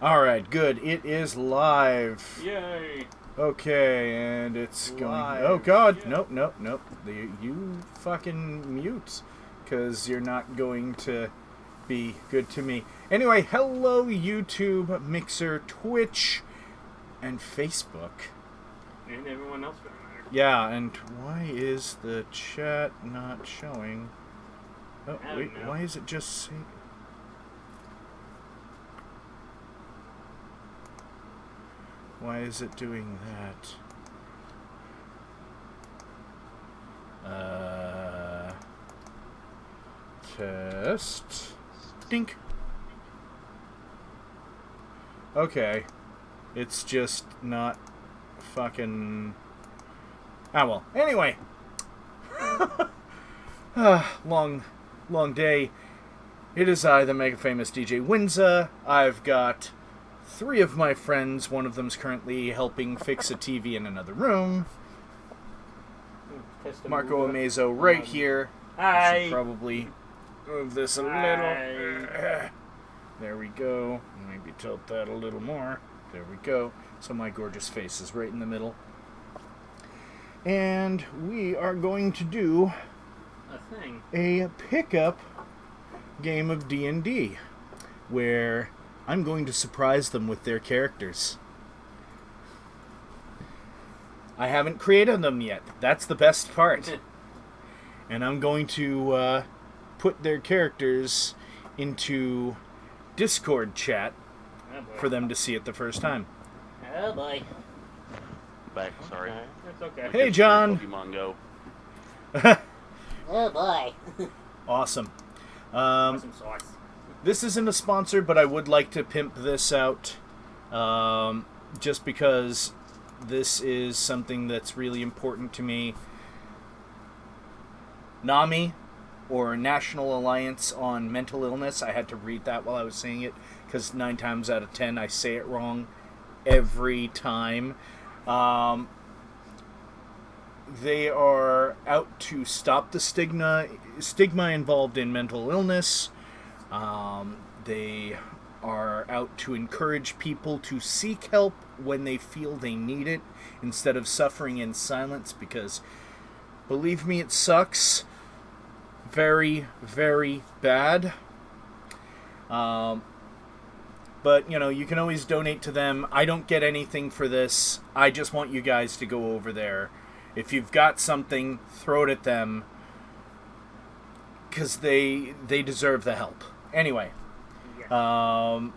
Alright, good. It is live. Yay! Okay, and it's Live. going... Oh, God. Yeah. Nope. You fucking mute, because you're not going to be good to me. Anyway, hello, YouTube, Mixer, Twitch, and Facebook. And everyone else for that matter. Yeah, and why is the chat not showing? Oh, I wait, don't know. why is it just saying... Why is it doing that? Test. Dink. Okay. It's just not fucking... Ah, well. Anyway. Long day. It is I, the mega famous DJ Winza. I've got 3 of my friends. One of them's currently helping fix a TV in another room. Marco Amazo right here. I should Hi! probably move this a little. There we go. Maybe tilt that a little more. There we go. So my gorgeous face is right in the middle. And we are going to do A thing. a pickup game of D&D, where I'm going to surprise them with their characters. I haven't created them yet. That's the best part. And I'm going to put their characters into Discord chat Oh boy. for them to see it the first time. Oh boy. Back, sorry. That's okay. Hey, John. Pokemon Go. Oh boy. Awesome. Some sauce. This isn't a sponsor, but I would like to pimp this out, just because this is something that's really important to me. NAMI, or National Alliance on Mental Illness, I had to read that while I was saying it, because 9 times out of 10 I say it wrong every time. They are out to stop the stigma involved in mental illness. They are out to encourage people to seek help when they feel they need it, instead of suffering in silence, because, believe me, it sucks. Very, very bad. But, you know, you can always donate to them. I don't get anything for this. I just want you guys to go over there. If you've got something, throw it at them, because they deserve the help. Anyway, Yes. now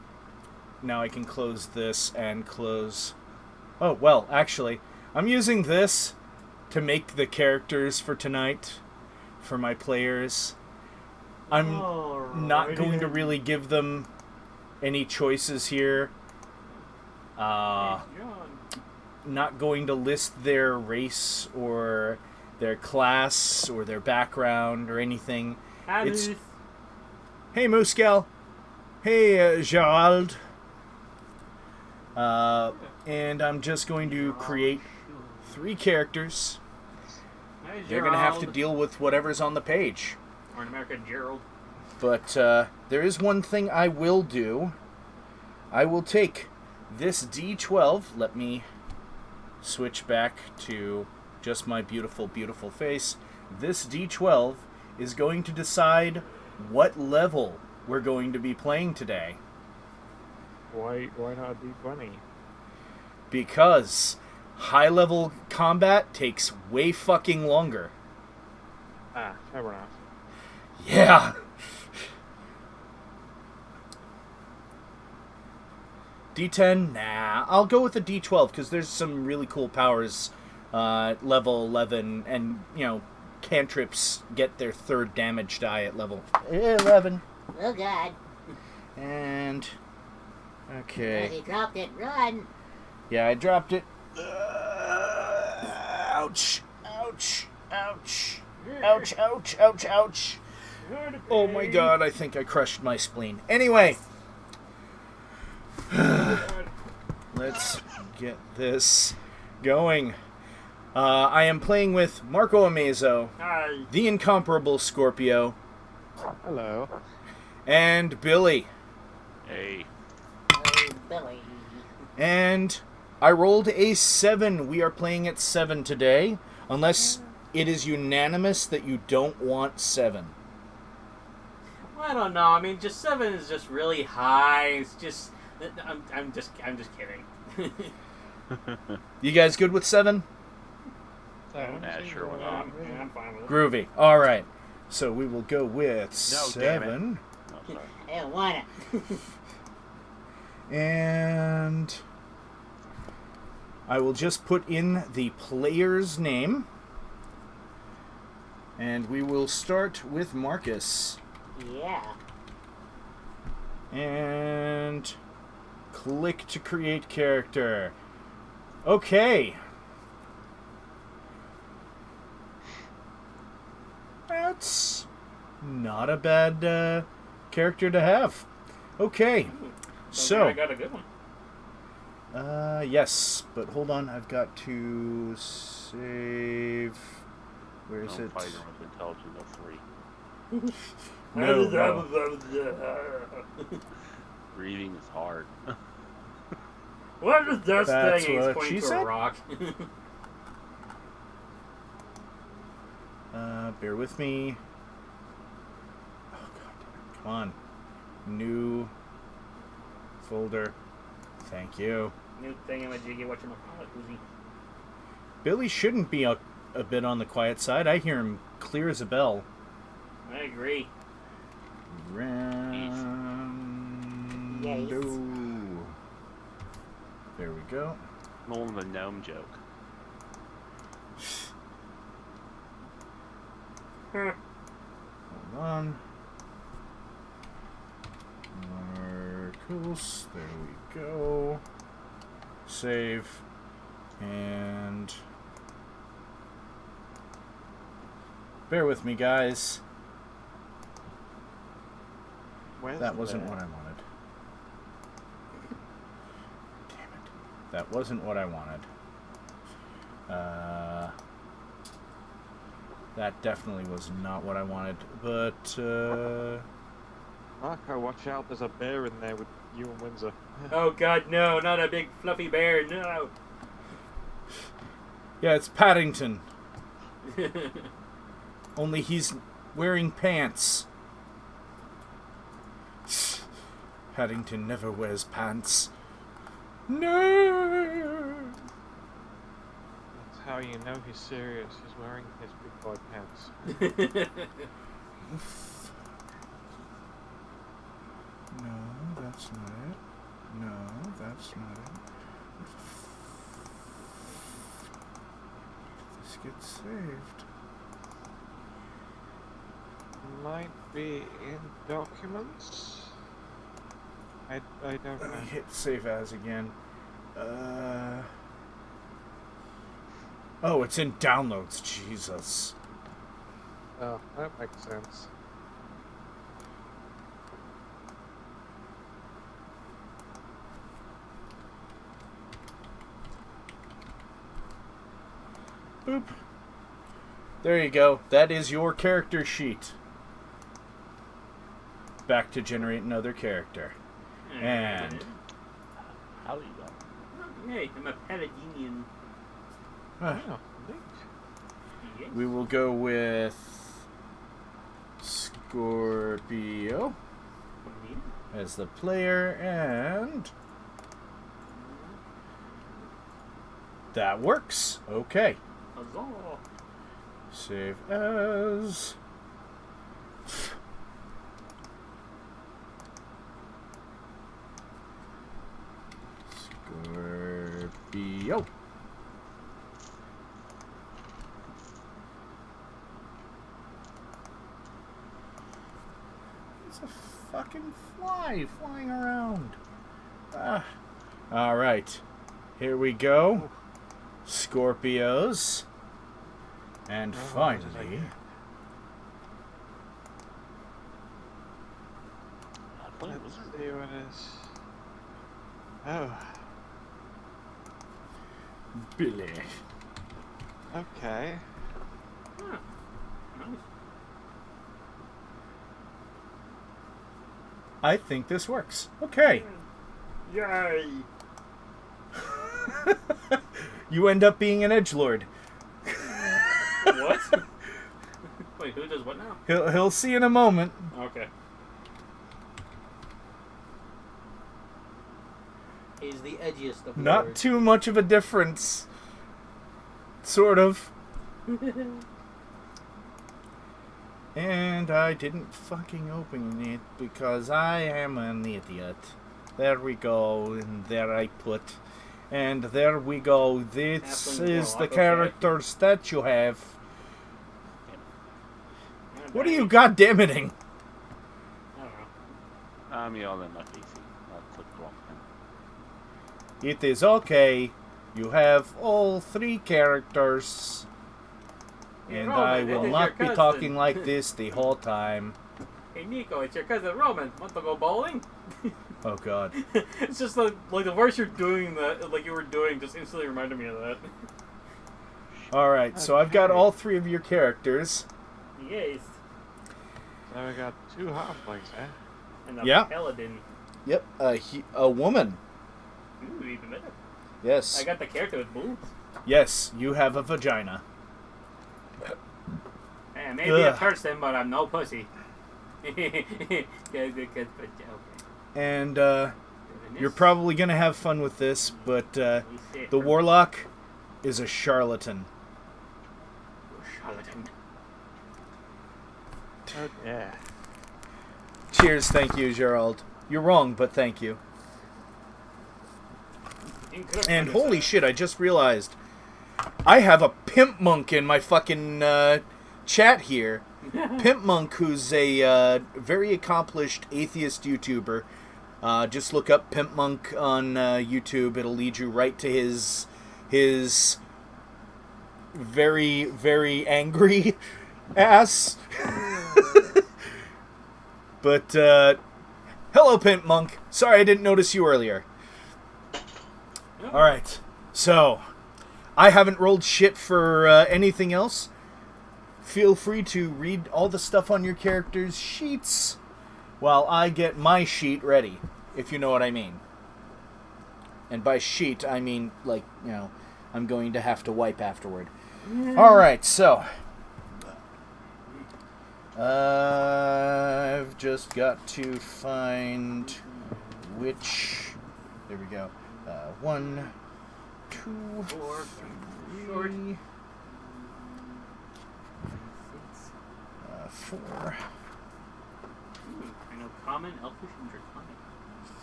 I can close this and close... Oh, well, actually, I'm using this to make the characters for tonight, for my players. I'm not going to really give them any choices here. Hey, John. Not going to list their race or their class or their background or anything. Hi, It's- Moose. Hey, Mooscal. Hey, Gerald. And I'm just going to create 3 characters. Hi, They're going to have to Gerald. deal with whatever's on the page. Or in America, Gerald. But there is one thing I will do. I will take this D12. Let me switch back to just my beautiful, beautiful face. This D12 is going to decide what level we're going to be playing today. Why not D20? Because high-level combat takes way fucking longer. Ah, fair enough. Yeah! D10? Nah. I'll go with the D12, because there's some really cool powers level 11, and, you know, cantrips get their 3rd damage die at level 11. Oh god. And... Oh, okay. he dropped it. Run. Yeah, I dropped it. Ouch. Ouch. Ouch. Ouch, ouch, ouch, ouch. Oh my god, I think I crushed my spleen. Anyway. Let's get this going. I am playing with Marco Amazo, Hi. the incomparable Scorpio, Hello. and Billy. Hey. Oh Billy. And I rolled a 7. We are playing at 7 today, unless it is unanimous that you don't want 7. Well, I don't know. I mean, just 7 is just really high. It's just, I'm just kidding. You guys good with 7? Nah, sure, why not? Yeah, I'm fine with it. Groovy. All right. So we will go with No, damn it. 7. Oh, sorry. I don't want it. And I will just put in the player's name. And we will start with Marcus. Yeah. And click to create character. Okay. That's not a bad character to have. Okay. So I got a good one. yes, but hold on, I've got to save. Where is No it? fighter with intelligence of 3. No. Reading is hard. What is this That's thing? He's what pointing she to said? a rock. Bear with me. Oh god, come on. New folder. Thank you. New thingamajiggy, whatchamacallit, Uzi. Billy shouldn't be a bit on the quiet side. I hear him clear as a bell. I agree. Rando. There we go. More of a gnome joke. Hold on. Marcos. There we go. Save. And bear with me, guys. Where's That wasn't the- what I wanted. Damn it. That wasn't what I wanted. That definitely was not what I wanted. But, Marco, watch out, there's a bear in there with you and Windsor. Oh god, no, not a big fluffy bear, no. yeah, it's Paddington. Only he's wearing pants. Paddington never wears pants. No! That's how you know he's serious. He's wearing his big boy pants. No, that's not it. No, that's not it. This gets saved. Might be in documents. I don't Let know. me hit save as again. Oh, it's in downloads. Jesus. Oh, that makes sense. Boop. There you go. That is your character sheet. Back to generate another character. And How do you go? Hey, I'm a Paladinian. ah, Oh, neat. Yes. we will go with Scorpio as the player, and that works. Okay. Huzzah. Save as. Scorpio. It's a fucking fly flying around. Ah. All right. Here we go. Scorpios. And Oh, finally, what did I get? Let's see what it is. Oh, Billy. okay. Huh. Nice. I think this works. Okay. Yay! You end up being an edgelord. What? Wait, who does what now? He'll see in a moment. Okay. He's the edgiest of Not lords. too much of a difference. Sort of. And I didn't fucking open it because I am an idiot. There we go, and there I put. And there we go. This Halfling is girl, the okay. characters that you have. Yeah, What are buddy. you goddammiting? I don't know. I'm yelling at PC. I'll click the wrong thing. It is okay. You have all 3 characters. And Roman, I it will is not your be cousin. talking like this the whole time. Hey Nico, it's your cousin Roman. Want to go bowling? Oh god. It's just like the voice you're doing that, like you were doing, just instantly reminded me of that. Alright, so I've got Okay. all 3 of your characters. Yes. So we got 2 halflings, eh? And a Yeah. paladin. Yep, a woman. Ooh, even better. Yes. I got the character with boobs. Yes, you have a vagina. And maybe a Ugh. person, but I'm no pussy. Okay. And you're probably going to have fun with this, but the the warlock is a charlatan. Charlatan. Oh, yeah. Cheers, thank you, Gerald. You're wrong, but thank you. And holy shit, I just realized I have a pimp monk in my fucking chat here. Pimp Monk, who's a very accomplished atheist YouTuber. Just look up Pimp Monk on YouTube. It'll lead you right to his very, very angry ass. But, hello, Pimp Monk. Sorry I didn't notice you earlier. Alright, so, I haven't rolled shit for anything else. Feel free to read all the stuff on your character's sheets while I get my sheet ready, if you know what I mean. And by sheet, I mean, like, you know, I'm going to have to wipe afterward. Alright, so. I've just got to find which. There we go. 1, 2, 4, 3, short. 4, I know common, elfish, and draconic.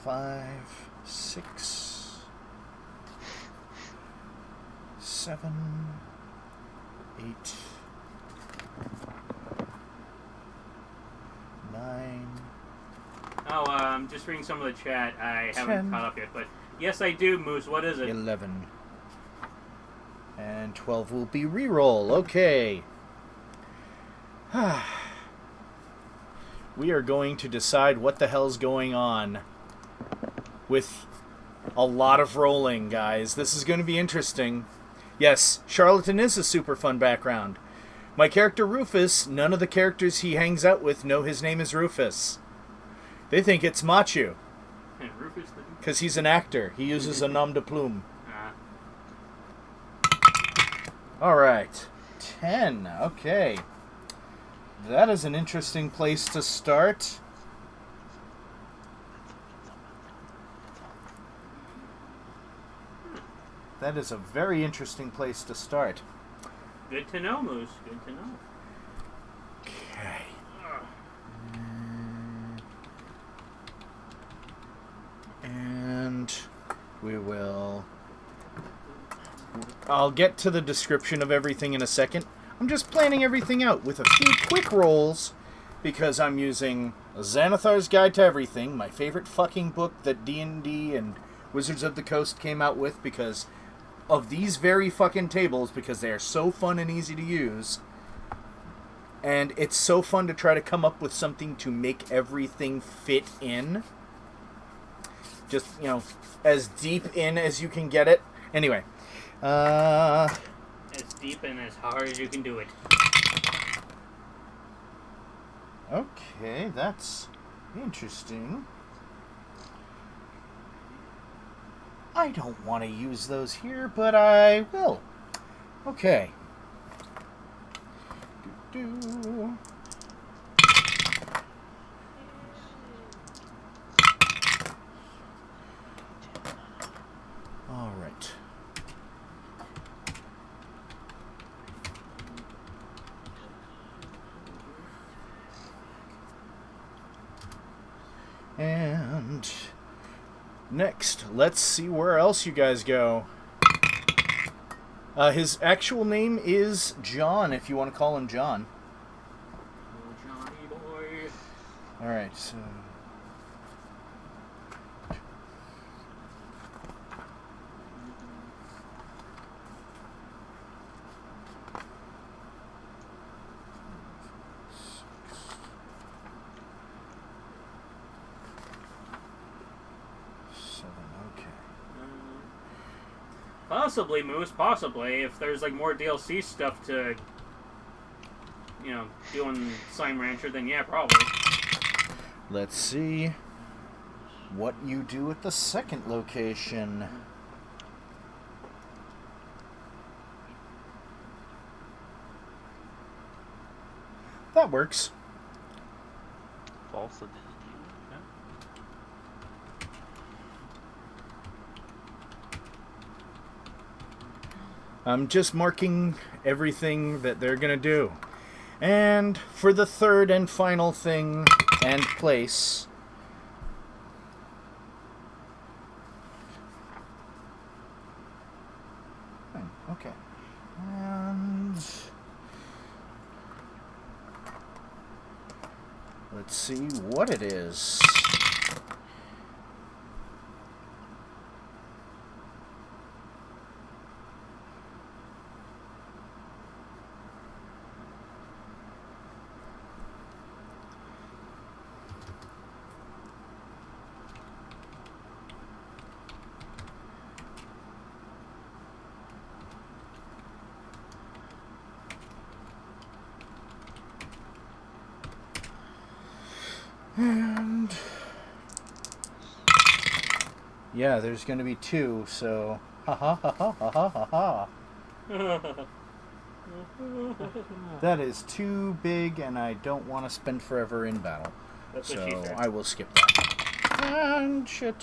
5, 6, 7, 8, 9. Oh, I'm just reading some of the chat. I haven't 10. caught up yet, but yes, I do, Moose. What is it? 11. And 12 will be reroll. Okay. We are going to decide what the hell's going on with a lot of rolling, guys. This is going to be interesting. Yes, Charlatan is a super fun background. My character Rufus, none of the characters he hangs out with know his name is Rufus. They think it's Machu, And Rufus the... because he's an actor. He uses a nom de plume. Alright. 10. Okay. That is an interesting place to start. That is a very interesting place to start. Good to know, Moose. Good to know. Okay. And we will... I'll get to the description of everything in a second. I'm just planning everything out with a few quick rolls because I'm using Xanathar's Guide to Everything, my favorite fucking book that D&D and Wizards of the Coast came out with because of these very fucking tables, because they are so fun and easy to use. And it's so fun to try to come up with something to make everything fit in. Just, you know, as deep in as you can get it. Anyway. As deep and as hard as you can do it. Okay, that's interesting. I don't want to use those here, but I will. Okay. Do-do. All right. And next, let's see where else you guys go. His actual name is John, if you want to call him John. Oh, Johnny boy. Alright, so... Possibly, Moose, possibly. If there's like more DLC stuff to, do on Slime Rancher, then yeah, probably. Let's see what you do at the second location. That works. False identity. Okay. I'm just marking everything that they're gonna do. And for the third and final thing and place... Okay. And... let's see what it is. And yeah, there's going to be two, so ha ha ha ha ha ha ha. That is too big, and I don't want to spend forever in battle. That's what so she said. I will skip that. And shit.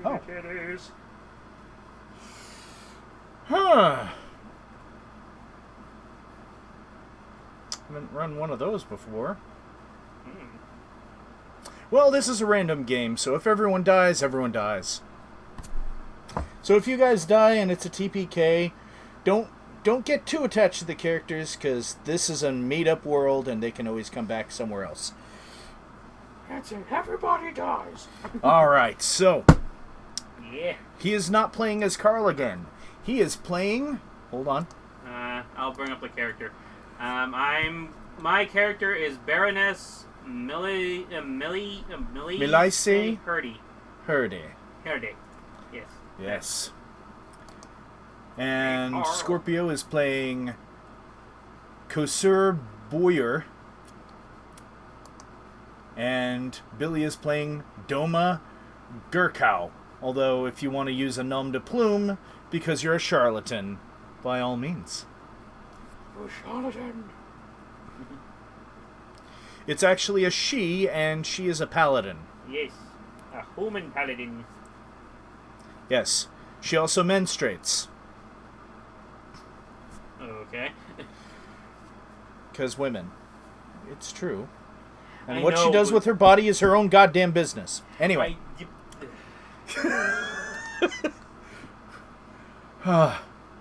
Oh. Huh. Haven't run one of those before. Well, this is a random game, so if everyone dies, everyone dies. So if you guys die and it's a TPK, don't get too attached to the characters, because this is a made-up world and they can always come back somewhere else. That's it. Everybody dies. Alright, so... yeah. he is not playing as Carl again. He is playing... hold on. I'll bring up the character. My character is Baroness Millie Hurdy. Yes. Yes. And Scorpio is playing Kosur Boyer. And Billy is playing Doma Gurkow. Although, if you want to use a nom de plume, because you're a charlatan, by all means. A charlatan. It's actually a she, and she is a paladin. Yes, a human paladin. Yes. She also menstruates. Okay. Because women. It's true. And I what she know, does but- with her body is her own goddamn business. Anyway.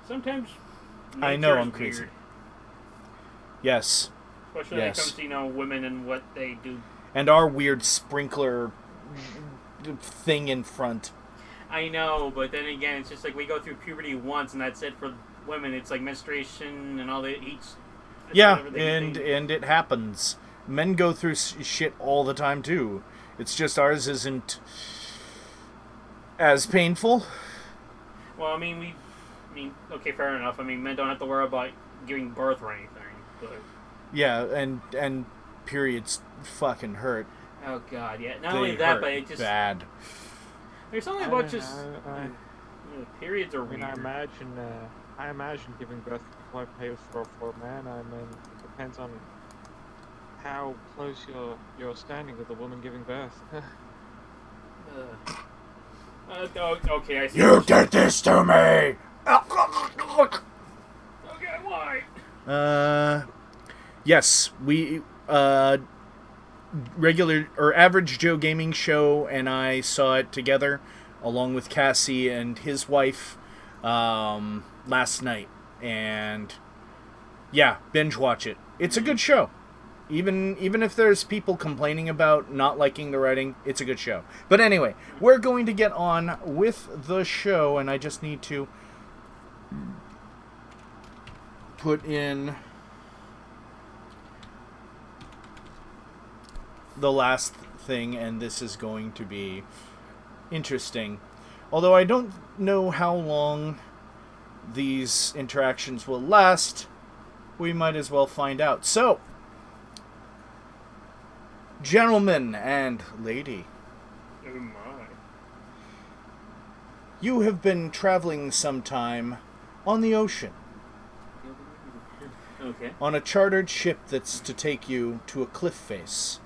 Sometimes I know nature's I'm crazy. weird. Yes. Especially Yes. when it comes to, women and what they do. And our weird sprinkler thing in front. I know, but then again, it's just like we go through puberty once, and that's it for women. It's like menstruation and all the Yeah, and it happens. Men go through shit all the time, too. It's just ours isn't as painful. Well, okay, fair enough. Men don't have to worry about giving birth or anything, but... Yeah, and periods fucking hurt. Oh, God, yeah. Not They only that, hurt but it just... bad. There's something I about don't just know, periods are I mean, weird. I imagine giving birth to quite painful for a man. I mean, it depends on how close you're standing with the woman giving birth. Okay, I see. You did this to me! Okay, why? Yes, we, regular, or Average Joe Gaming Show and I saw it together, along with Cassie and his wife, last night. And, yeah, binge watch it. It's a good show. Even if there's people complaining about not liking the writing, it's a good show. But anyway, we're going to get on with the show, and I just need to put in the last thing, and this is going to be interesting. Although I don't know how long these interactions will last, we might as well find out. So, gentlemen and lady, Oh my. you have been traveling sometime on the ocean, Okay. on a chartered ship that's to take you to a cliff face,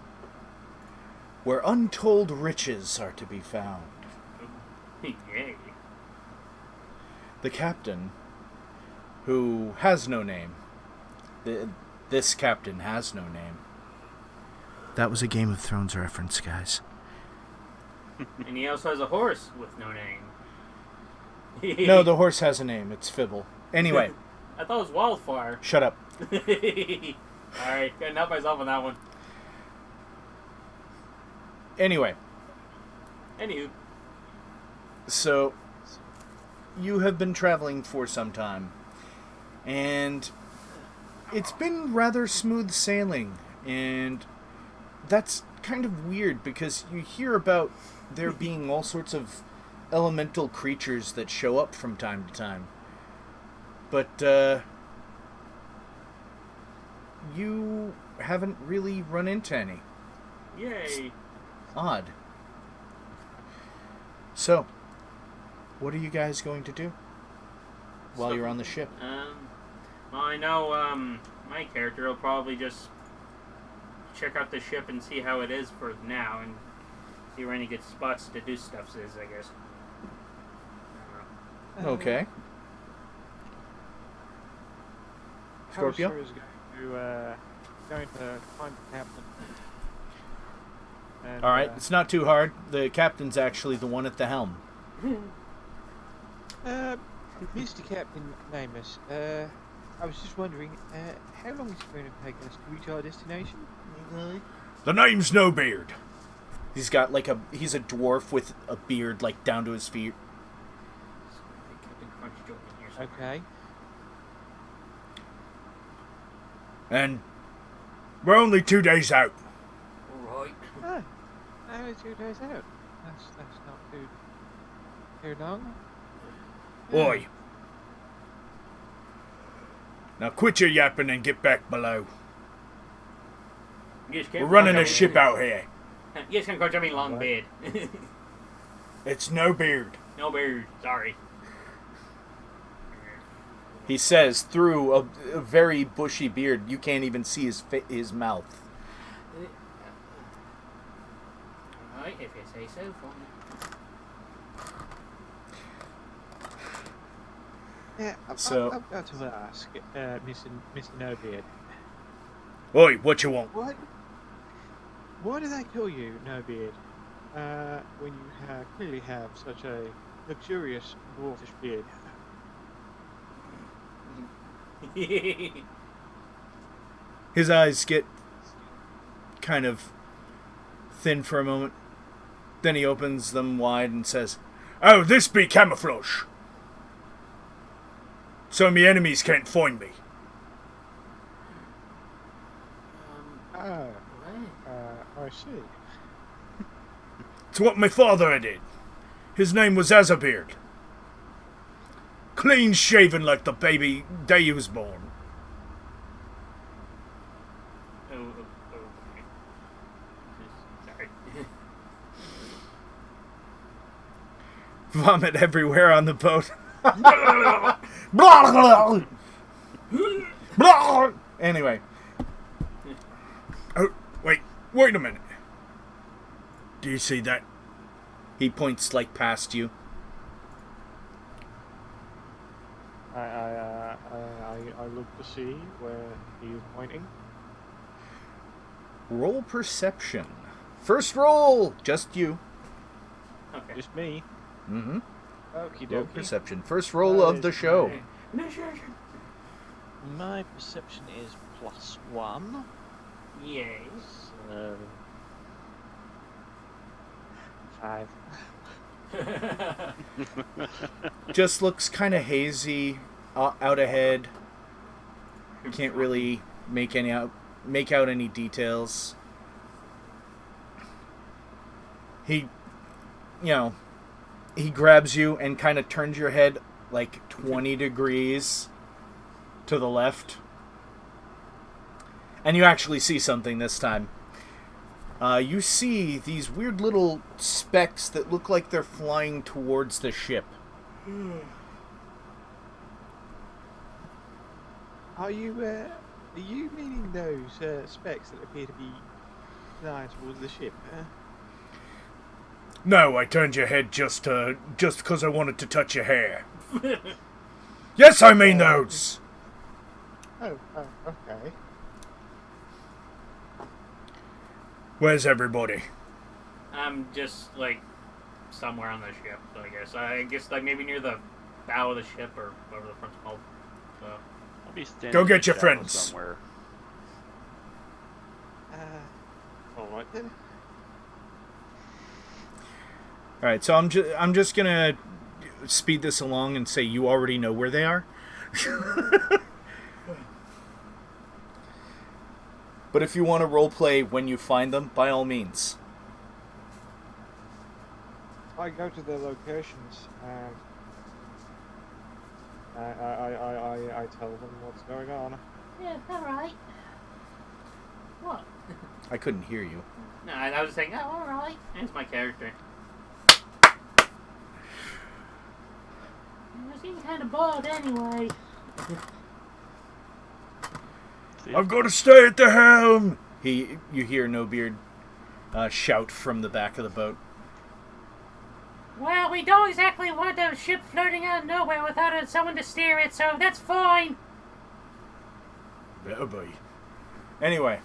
where untold riches are to be found. Yay. The captain, who has no name, this captain has no name. That was a Game of Thrones reference, guys. And he also has a horse with no name. No, the horse has a name. It's Fibble. Anyway, I thought it was Wildfire. shut up. Alright, couldn't help myself on that one. Anyway, Anywho. so you have been traveling for some time, and it's been rather smooth sailing, and that's kind of weird because you hear about there being all sorts of elemental creatures that show up from time to time. But you haven't really run into any. Yay. Odd. So, what are you guys going to do while you're on the ship? Well, I know, my character will probably just check out the ship and see how it is for now, and see where any good spots to do stuff is, I guess. I don't know. Okay. Scorpio? Howser is going to find the captain. And, Alright, it's not too hard. The captain's actually the one at the helm. Mr. Captain Namus, I was just wondering, how long is it going to take us to reach our destination? The name's No Beard. He's got like he's a dwarf with a beard like down to his feet. Captain Crunch joke in here somewhere. Okay. And we're only 2 days out. Alright. Ah, only 2 days out. That's not too long. Oi. Now quit your yapping and get back below. Yes, We're running a ship out here. Yes, Captain Crunch, I mean long What? beard. It's No Beard. No beard, sorry. He says through a very bushy beard. You can't even see his mouth. Alright, if you say so, for me. Yeah, So- I've got to ask, Mr. Nobeard, Oi, what you want? why do they call you Nobeard, when you clearly have such a luxurious dwarfish beard? His eyes get kind of thin for a moment. Then he opens them wide and says, "Oh, this be camouflage. So me enemies can't find me." Oh, What? I see. It's what my father did. His name was Azerbeard. Clean shaven like the baby day he was born. Okay. Sorry. Vomit everywhere on the boat. Anyway. Oh, wait a minute. Do you see that? He points like past you. I look to see where he is pointing. Roll perception. First roll! Just you. Okay. Just me. Mm-hmm. Okie Roll dokie. perception. First roll of the show. My perception is +1. Yay. 5. Just looks kind of hazy, out ahead. Can't really make out any details. He grabs you and kind of turns your head like 20 degrees to the left. And you actually see something this time. You see these weird little specks that look like they're flying towards the ship. Are you meaning those specks that appear to be flying towards the ship? No, I turned your head just because I wanted to touch your hair. Yes, I mean those! Oh, okay. Where's everybody? I'm just like somewhere on the ship, I guess. I guess like maybe near the bow of the ship or whatever the front's called. So I'll be standing Go in get the your shadows friends. somewhere. Alright then. Alright, so I'm just gonna speed this along and say you already know where they are. But if you want to roleplay when you find them, by all means. I go to their locations and I tell them what's going on. Yeah, alright. What? I couldn't hear you. no, I was saying, oh, alright. That's my character. You seem kind of bored anyway. See, I've got to stay at the helm! You hear No Beard shout from the back of the boat. Well, we don't exactly want a ship floating out of nowhere without someone to steer it, so that's fine. Better be. Anyway.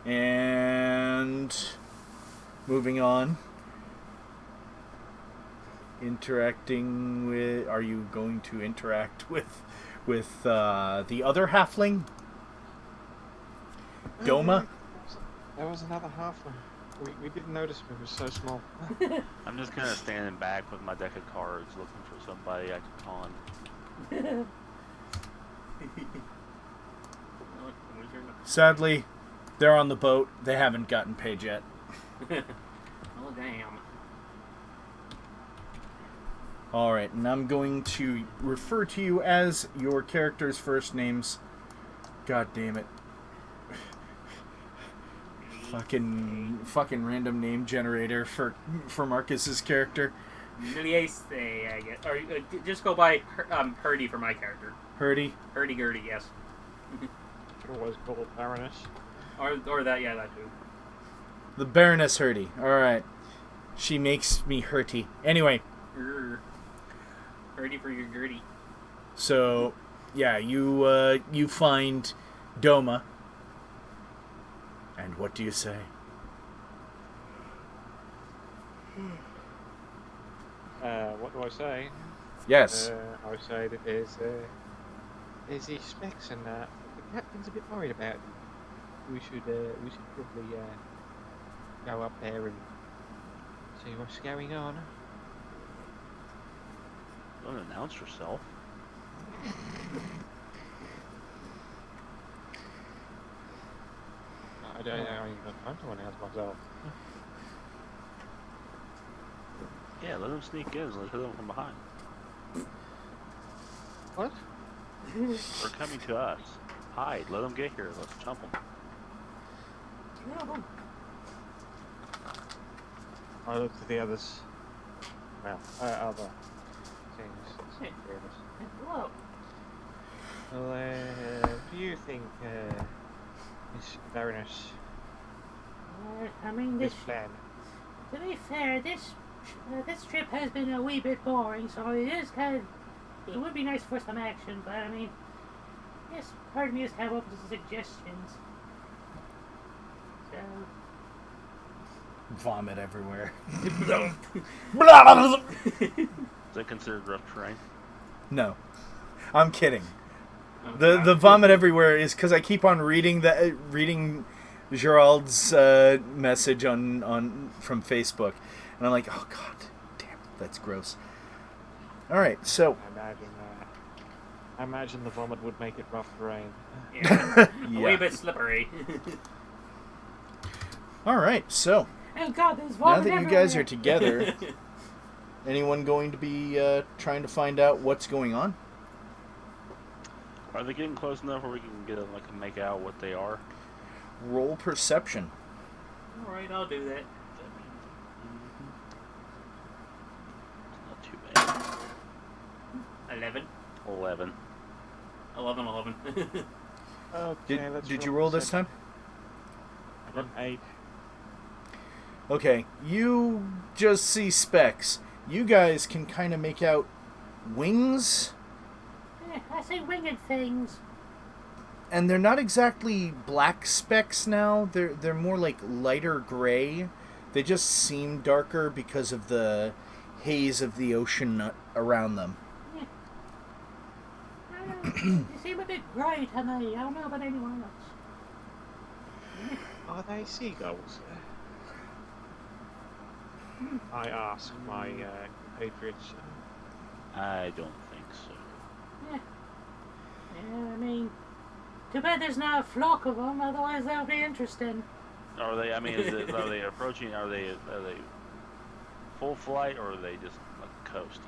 And moving on. Interacting with... Are you going to interact with the other halfling? Doma? There was another halfling. We didn't notice him, he was so small. I'm just kind of standing back with my deck of cards looking for somebody I can con. Sadly, they're on the boat. They haven't gotten paid yet. Oh, damn. Alright, and I'm going to refer to you as your character's first names. God damn it. Fucking random name generator for Marcus's character. Miliese, I guess. Or just go by Hurdy for my character. Hurdy. Hurdy-gurdy, yes. Always called Baroness. Or that, yeah, that too. The Baroness Hurdy. Alright. She makes me hurty. Anyway. Hurdy for your gurdy. So, yeah, you find Doma. And what do you say? What do I say? Yes. I say that there's these specs and the captain's a bit worried about them. We should probably go up there and see what's going on. Don't announce yourself. I ain't got time to announce myself. Yeah, let them sneak in. Let's hit them from behind. What? They're coming to us. Hide. Let them get here. Let's jump them. I look to the others. well, other things. Yeah. Whoa. Well, do you think, Miss Baroness, I mean, this plan? to be fair, this trip has been a wee bit boring, so it would be nice for some action, but I mean, yes, part of me is kind of open to suggestions. So, Vomit everywhere. Is that considered rough terrain? No. I'm kidding. Oh, The vomit everywhere is because I keep on reading Gerald's message on from Facebook, and I'm like, oh god, damn, that's gross. All right, so I imagine the vomit would make it rough terrain. Yeah. A yeah. wee bit slippery. All right, so oh god, there's now vomit that you everywhere. guys are together, anyone going to be trying to find out what's going on? Are they getting close enough where we can get make out what they are? Roll perception. Alright, I'll do that. Not too bad. 11. 11. 11. Okay, let's Did you roll this perception. time? I got an 8. Okay, you just see specks. You guys can kind of make out wings, I see winged things. and they're not exactly black specks now. They're more like lighter gray. They just seem darker because of the haze of the ocean around them. You seem a bit grey to me. I don't know about anyone else. Are they seagulls? I ask my compatriots. I don't think so. Yeah, I mean, too bad there's not a flock of them. Otherwise, that would be interesting. Are they? I mean, are they approaching? Are they full flight, or are they just coasting?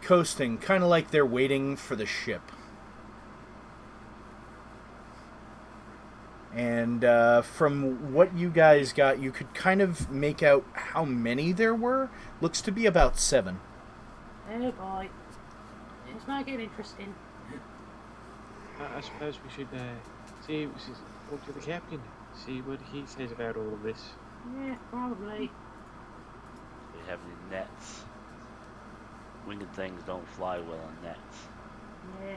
Coasting, kind of like they're waiting for the ship. And from what you guys got, you could kind of make out how many there were. Looks to be about 7. Oh boy. This might get interesting. I suppose we should talk to the captain, see what he says about all of this. Yeah, probably. Do they have any nets? Winged things don't fly well on nets. Yeah.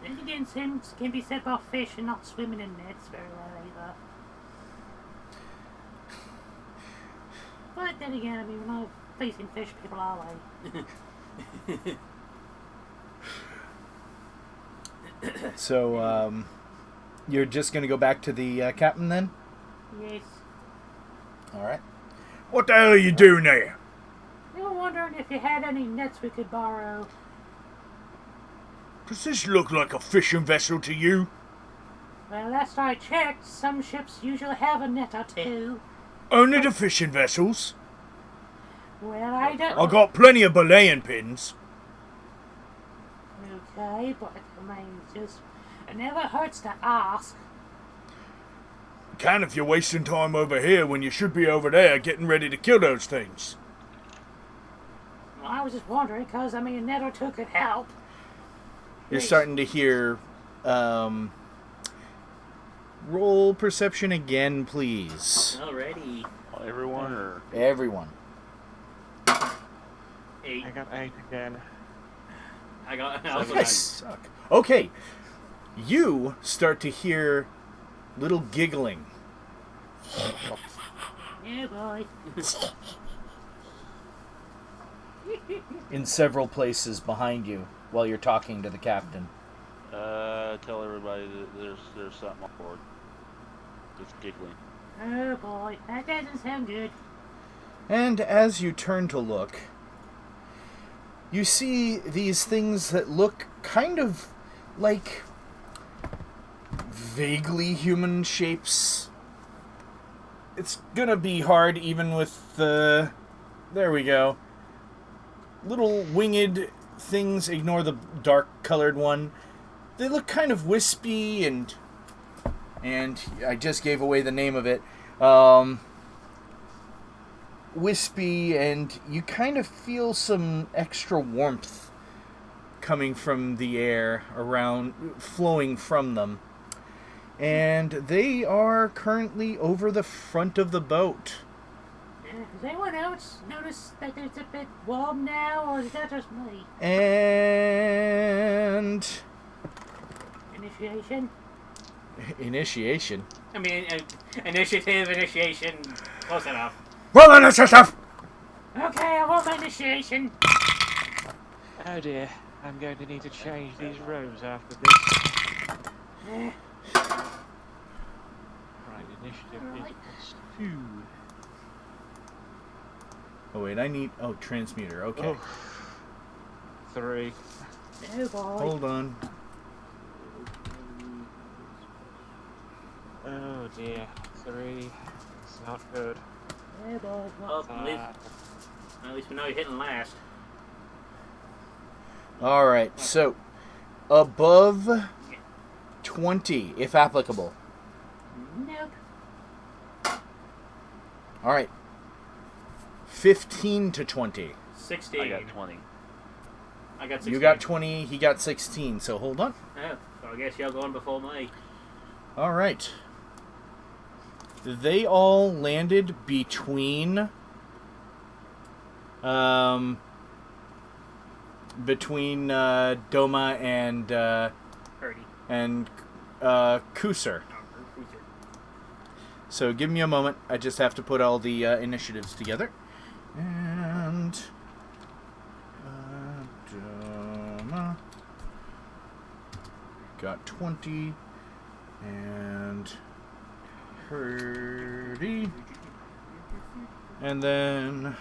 Then again, same can be said about fish and not swimming in nets very well either. But then again, I mean, we're not facing fish people, are we? So, you're just going to go back to the captain then? Yes. All right. What the hell are you doing there? We were wondering if you had any nets we could borrow. Does this look like a fishing vessel to you? Well, last I checked, some ships usually have a net or two. Only the fishing vessels? Well, I don't... I got plenty of belaying pins. Okay, but I mean, just... It never hurts to ask. Can if you're wasting time over here when you should be over there getting ready to kill those things. Well, I was just wondering, because, I mean, a net or two could help. You're Yes. starting to hear, roll perception again, please. Alrighty. Everyone, or Everyone. 8. I got 8 again. I got... You guys suck. Okay. You start to hear little giggling. Yeah, boy. In several places behind you while you're talking to the captain. tell everybody that there's something on board. Just giggling. Oh boy, that doesn't sound good. And as you turn to look, you see these things that look kind of like vaguely human shapes. It's gonna be hard even with the... There we go. Little winged things, ignore the dark colored one. They look kind of wispy and I just gave away the name of it. wispy, and you kind of feel some extra warmth coming from the air around, flowing from them. And they are currently over the front of the boat. Has anyone else noticed that it's a bit warm now, or is that just me? And... Initiation? Initiation? I mean, initiation, close enough. Roll initiative! Okay, I want my initiation. Oh dear, I'm going to need to change these robes after this. Right, initiative is +2. Oh wait, I need... Oh, transmuter, okay. Oh. 3. Oh boy. Hold on. Oh dear, 3. It's not good. Oh boy. Well, at least we know you're hitting last. Alright, so... Above 20, if applicable. Nope. Alright. 15 to 20. 16. I got 20. I got 16. You got 20, he got 16, so hold on. Oh, so I guess y'all going before me. Alright. They all landed between... between Doma and Purdy. Kusar. So give me a moment. I just have to put all the initiatives together. And Doma got 20, and Purdy, and then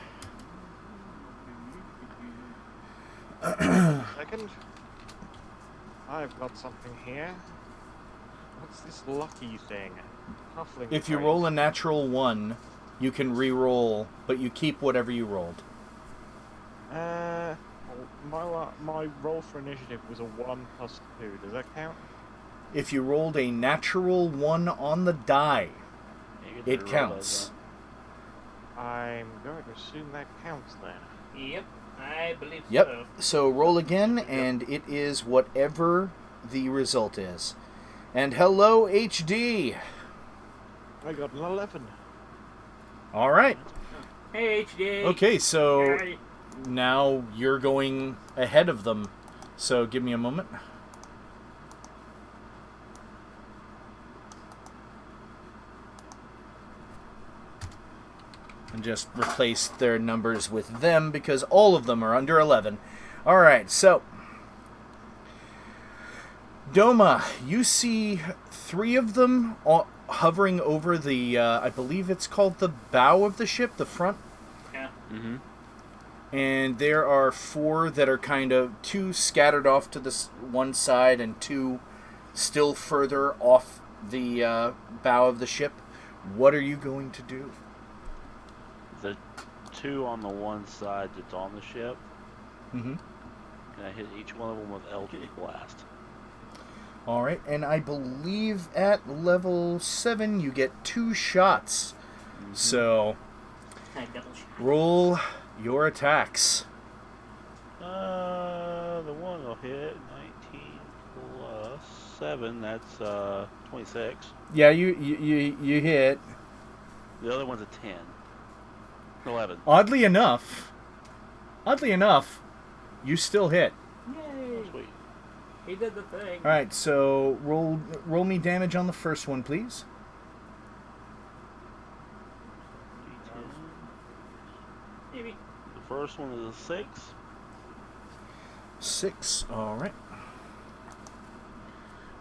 Second. I've got something here. What's this lucky thing? Huffling if you crate. roll a natural 1, you can re-roll, but you keep whatever you rolled. My roll for initiative was a 1 + 2. Does that count? If you rolled a natural 1 on the die, You get it to roll counts. I'm going to assume that counts then. Yep, I believe Yep. so. So roll again, and it is whatever the result is. And hello, HD. I got an 11. All right. Hey, HD. Okay, so Hey. now you're going ahead of them. So give me a moment. And just replace their numbers with them because all of them are under 11. All right, so Doma, you see 3 of them hovering over the, I believe it's called the bow of the ship, the front. Yeah. Mm-hmm. And there are 4 that are kind of 2 scattered off to this one side and 2 still further off the bow of the ship. What are you going to do? The 2 on the one side that's on the ship, Mm-hmm. can I hit each one of them with Eldritch Blast? All right, and I believe at level 7 you get 2 shots. Mm-hmm. So I double shot. roll your attacks. The one will hit 19 plus 7. That's 26. Yeah, you hit. The other one's a 10. 11. Oddly enough, you still hit. Yay. Oh, sweet. He did the thing. All right, so roll me damage on the first one, please. D10. Maybe. The first one is a 6. 6. All right.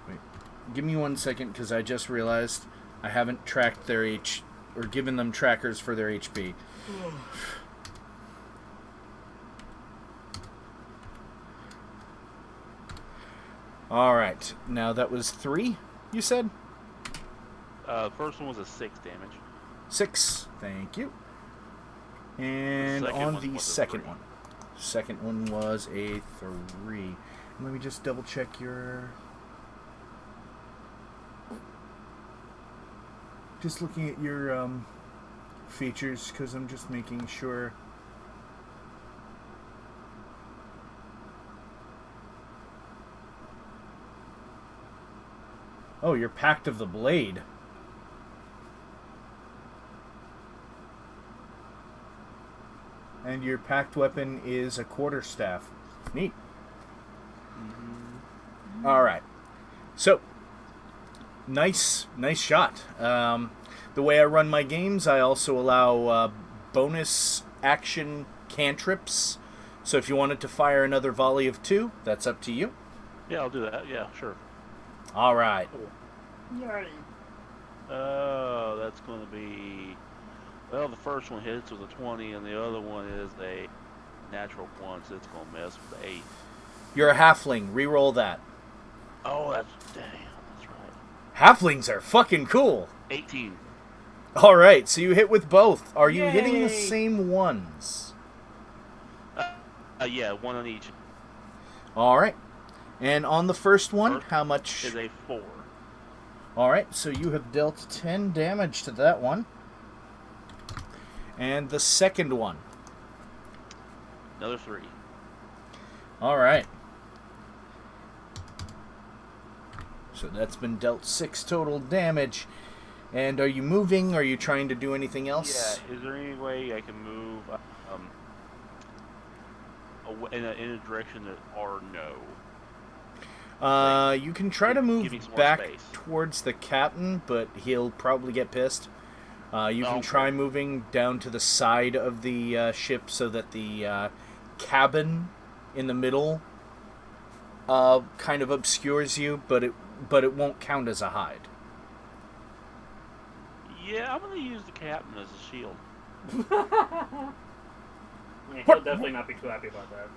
Wait, give me 1 second because I just realized I haven't tracked their or given them trackers for their HP. All right. Now that was 3, you said? First one was a 6 damage. 6. Thank you. And second on one the was a second 3. one. Second one was a 3. Let me just double check your... Just looking at your features because I'm just making sure. Oh, you're Pact of the Blade. And your packed weapon is a quarterstaff. Neat. Mm-hmm. All right. So, nice shot. The way I run my games, I also allow bonus action cantrips. So if you wanted to fire another volley of 2, that's up to you. Yeah, I'll do that. Yeah, sure. All right. Yay. Oh, that's going to be... Well, the first one hits with a 20, and the other one is a natural 1, so it's going to mess with the 8. You're a halfling. Reroll that. Oh, that's right. Halflings are fucking cool. 18. All right, so you hit with both. Are you Yay. hitting the same ones? Yeah, 1 on each. All right. And on the first one, how much? Is a 4. All right, so you have dealt 10 damage to that one. And the second one. Another 3. All right. So that's been dealt 6 total damage. And are you moving? Are you trying to do anything else? Yeah, is there any way I can move in a direction that or no? You can try to move give me some more back space. towards the captain, but he'll probably get pissed. You can try moving down to the side of the ship so that the cabin in the middle kind of obscures you, but it won't count as a hide. Yeah, I'm going to use the captain as a shield. Yeah, he'll definitely not be too happy about that.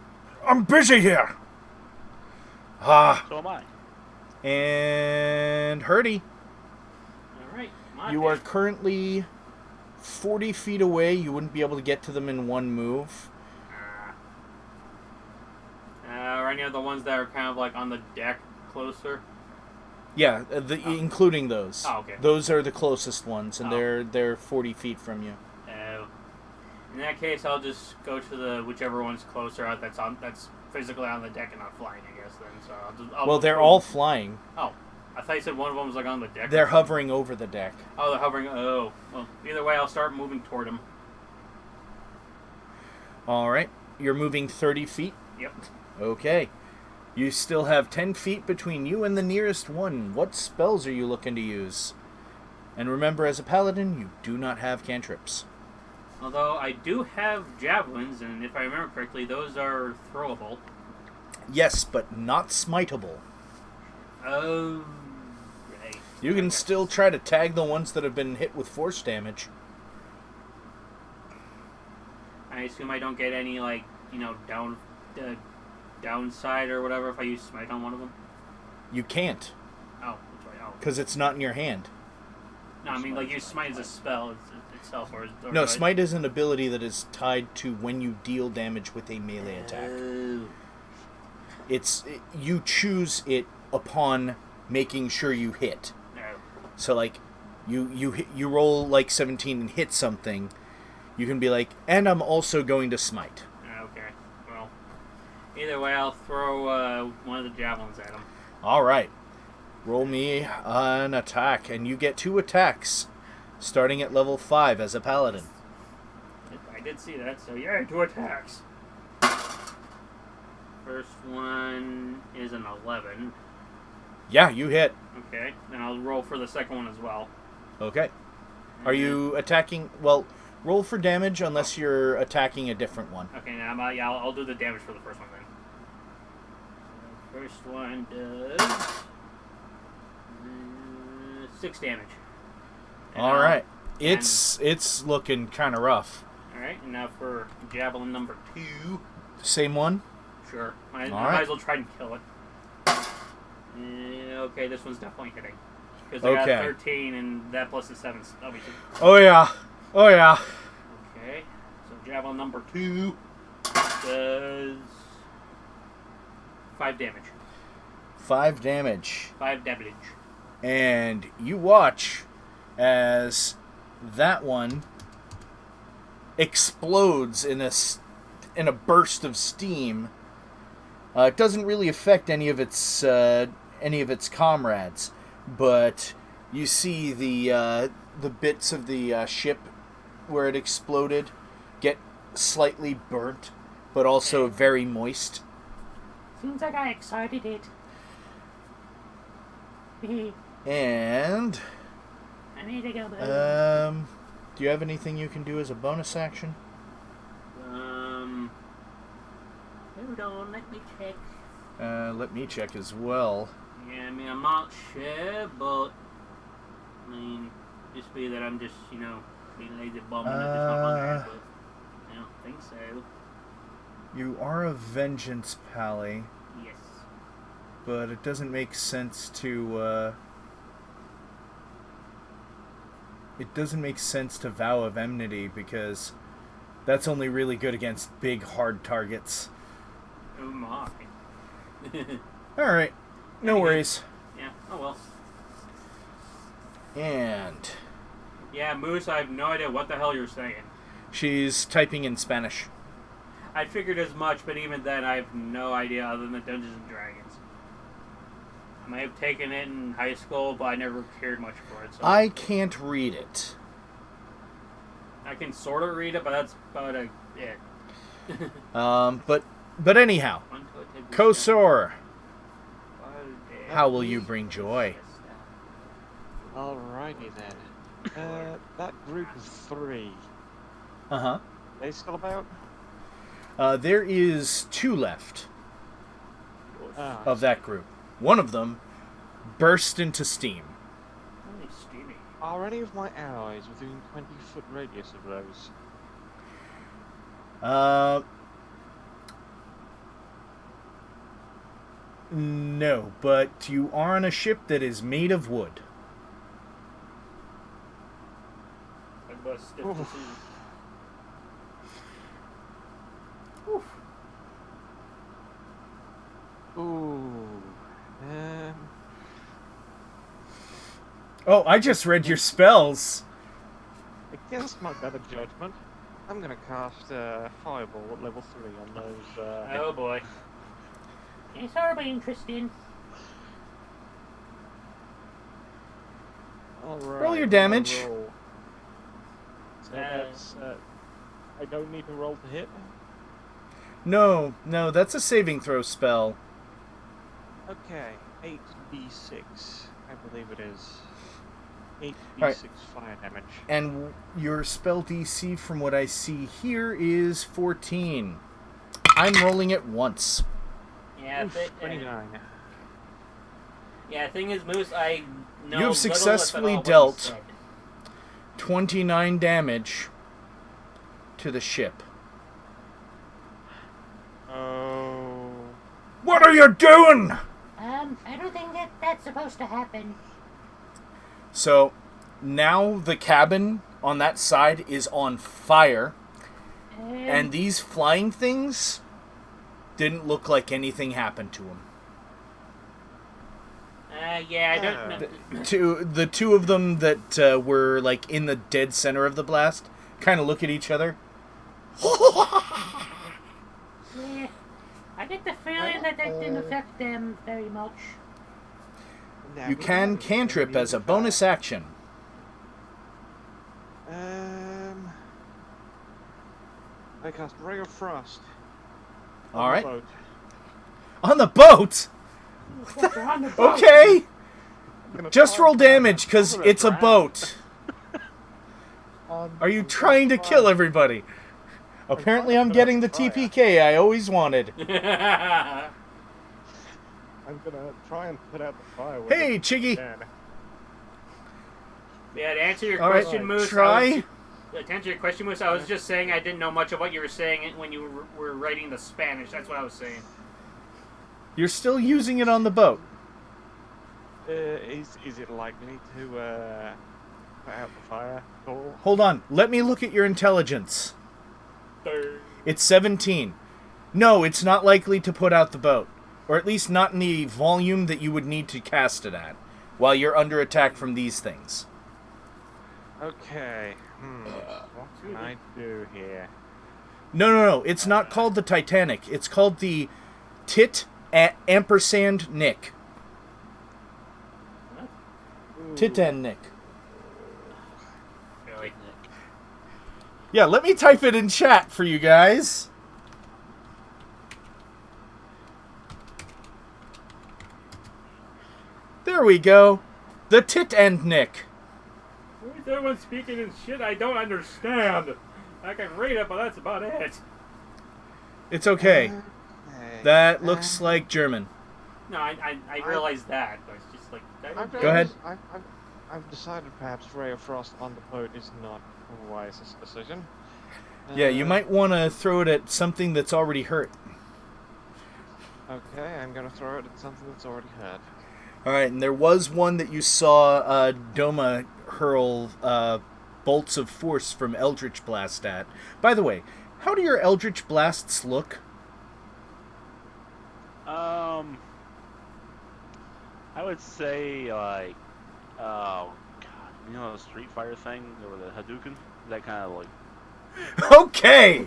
I'm busy here. So am I. And Hurdy, Alright, you are currently 40 feet away. You wouldn't be able to get to them in one move. Are any of the ones that are kind of like on the deck closer? Yeah, including those. Oh, okay. Those are the closest ones, and they're 40 feet from you. In that case, I'll just go to the whichever one's closer out that's physically on the deck and not flying, I guess, then. So I'll They're all flying. Oh. I thought you said one of them was like on the deck. They're hovering over the deck. Oh, they're hovering. Oh. Well, either way, I'll start moving toward them. All right. You're moving 30 feet? Yep. Okay. You still have 10 feet between you and the nearest one. What spells are you looking to use? And remember, as a paladin, you do not have cantrips. Although I do have javelins, and if I remember correctly, those are throwable. Yes, but not smiteable. Oh, right. You can still try to tag the ones that have been hit with force damage. I assume I don't get any, like, downside or whatever if I use smite on one of them? You can't, Oh, that's right. Oh. because it's not in your hand. No, I mean, like, use smite as a spell itself, or No, smite is an ability that is tied to when you deal damage with a melee attack. Oh. You choose it upon making sure you hit. No. So, like, you roll, like, 17 and hit something, you can be like, and I'm also going to smite. Okay. Well, either way, I'll throw one of the javelins at him. All right. Roll me an attack, and you get 2 attacks, starting at level 5 as a paladin. I did see that, so yeah, 2 attacks. First one is an 11. Yeah, you hit. Okay, then I'll roll for the second one as well. Okay. Are you attacking... Well, roll for damage unless you're attacking a different one. Okay, now I'll do the damage for the first one then. The first one does 6 damage. All right. It's looking kind of rough. All right, and now for javelin number 2. Same one? Sure. I All might right. as well try and kill it. Okay, this one's definitely hitting. Because I got 13, and that plus the 7, obviously. Oh, yeah. Oh, yeah. Okay, so javelin number 2 does 5 damage. 5 damage. 5 damage. And you watch as that one explodes in a burst of steam. It doesn't really affect any of its comrades, but you see the bits of the ship where it exploded get slightly burnt, but also very moist. Seems like I excited it. And I need to go. do you have anything you can do as a bonus action? Hold on, let me check. Let me check as well. Yeah, I mean, I'm not sure, but I mean, just be that I'm just, being lazy bumming at this hunter, but I don't think so. You are a vengeance pally, Yes. but it doesn't make sense to vow of enmity, because that's only really good against big hard targets. Oh my. Alright, no worries. Yeah, oh well. And Yeah, Moose, I have no idea what the hell you're saying. she's typing in Spanish. I figured as much, but even then I have no idea other than the Dungeons and Dragons. I may have taken it in high school, but I never cared much for it. So I can't read it. I can sort of read it, but that's about it. But anyhow, Kosor, how will you bring joy? Alrighty then. That group of 3. Uh-huh. They still about? There is 2 left Ah, of that group. One of them burst into steam. Holy steamy. are any of my allies within 20-foot radius of those? No, but you are on a ship that is made of wood. I must stiff Oof. decision. Ooh. Oh, I just read your spells. Against my better judgment, I'm gonna cast Fireball at level 3 on those. Oh boy. It's horribly interesting. Alright. Roll your damage. roll. So that's. I don't need to roll to hit. No, that's a saving throw spell. Okay, 8d6, I believe it is. 8d6 Right. fire damage. And your spell DC, from what I see here, is 14. I'm rolling it once. Yeah, Oof, 29. yeah. Thing is, Moose, I know You have little, successfully if at all, dealt what you said. 29 damage to the ship. Oh. What are you doing? I don't think that's supposed to happen. So, now the cabin on that side is on fire, and these flying things didn't look like anything happened to them. Yeah, I don't know. The two of them that were like in the dead center of the blast kind of look at each other. Yeah, I get the feeling that didn't affect them very much. You can cantrip as a bonus action. I cast Ray of Frost. All right. Boat. On the boat? They're on the boat. Okay. I'm gonna Just try roll and drown damage, them. because I'm gonna it's a drown boat. them. Are you I'm trying to gonna kill try. everybody? Apparently I'm gonna getting the try. TPK I always wanted. I'm gonna try and put out the fire. with Hey, it. Chiggy. Yeah. Yeah, to answer your All right, question, Moose. try. To answer your question, Moose, I was just saying I didn't know much of what you were saying when you were writing the Spanish. That's what I was saying. You're still using it on the boat. Is it likely to put out the fire at all? Hold on. Let me look at your intelligence. It's 17. No, it's not likely to put out the boat. Or at least not in the volume that you would need to cast it at, while you're under attack from these things. Okay. What can I do here? No. It's not called the Titanic. It's called the ampersand Nick. Tit and Nick. Really? Yeah, let me type it in chat for you guys. There we go. The Tit and Nick. Who's everyone speaking in shit I don't understand? I can read it, but that's about it. It's okay. Okay. That looks like German. No, I realize that, but it's just like... Go ahead. I've decided perhaps Ray of Frost on the boat is not the wisest decision. Yeah, you might want to throw it at something that's already hurt. Okay, I'm gonna throw it at something that's already hurt. Alright, and there was one that you saw Doma hurl bolts of force from Eldritch Blast at. By the way, how do your Eldritch Blasts look? I would say like, oh god, you know the Street Fighter thing or the Hadouken? That kind of like. Okay!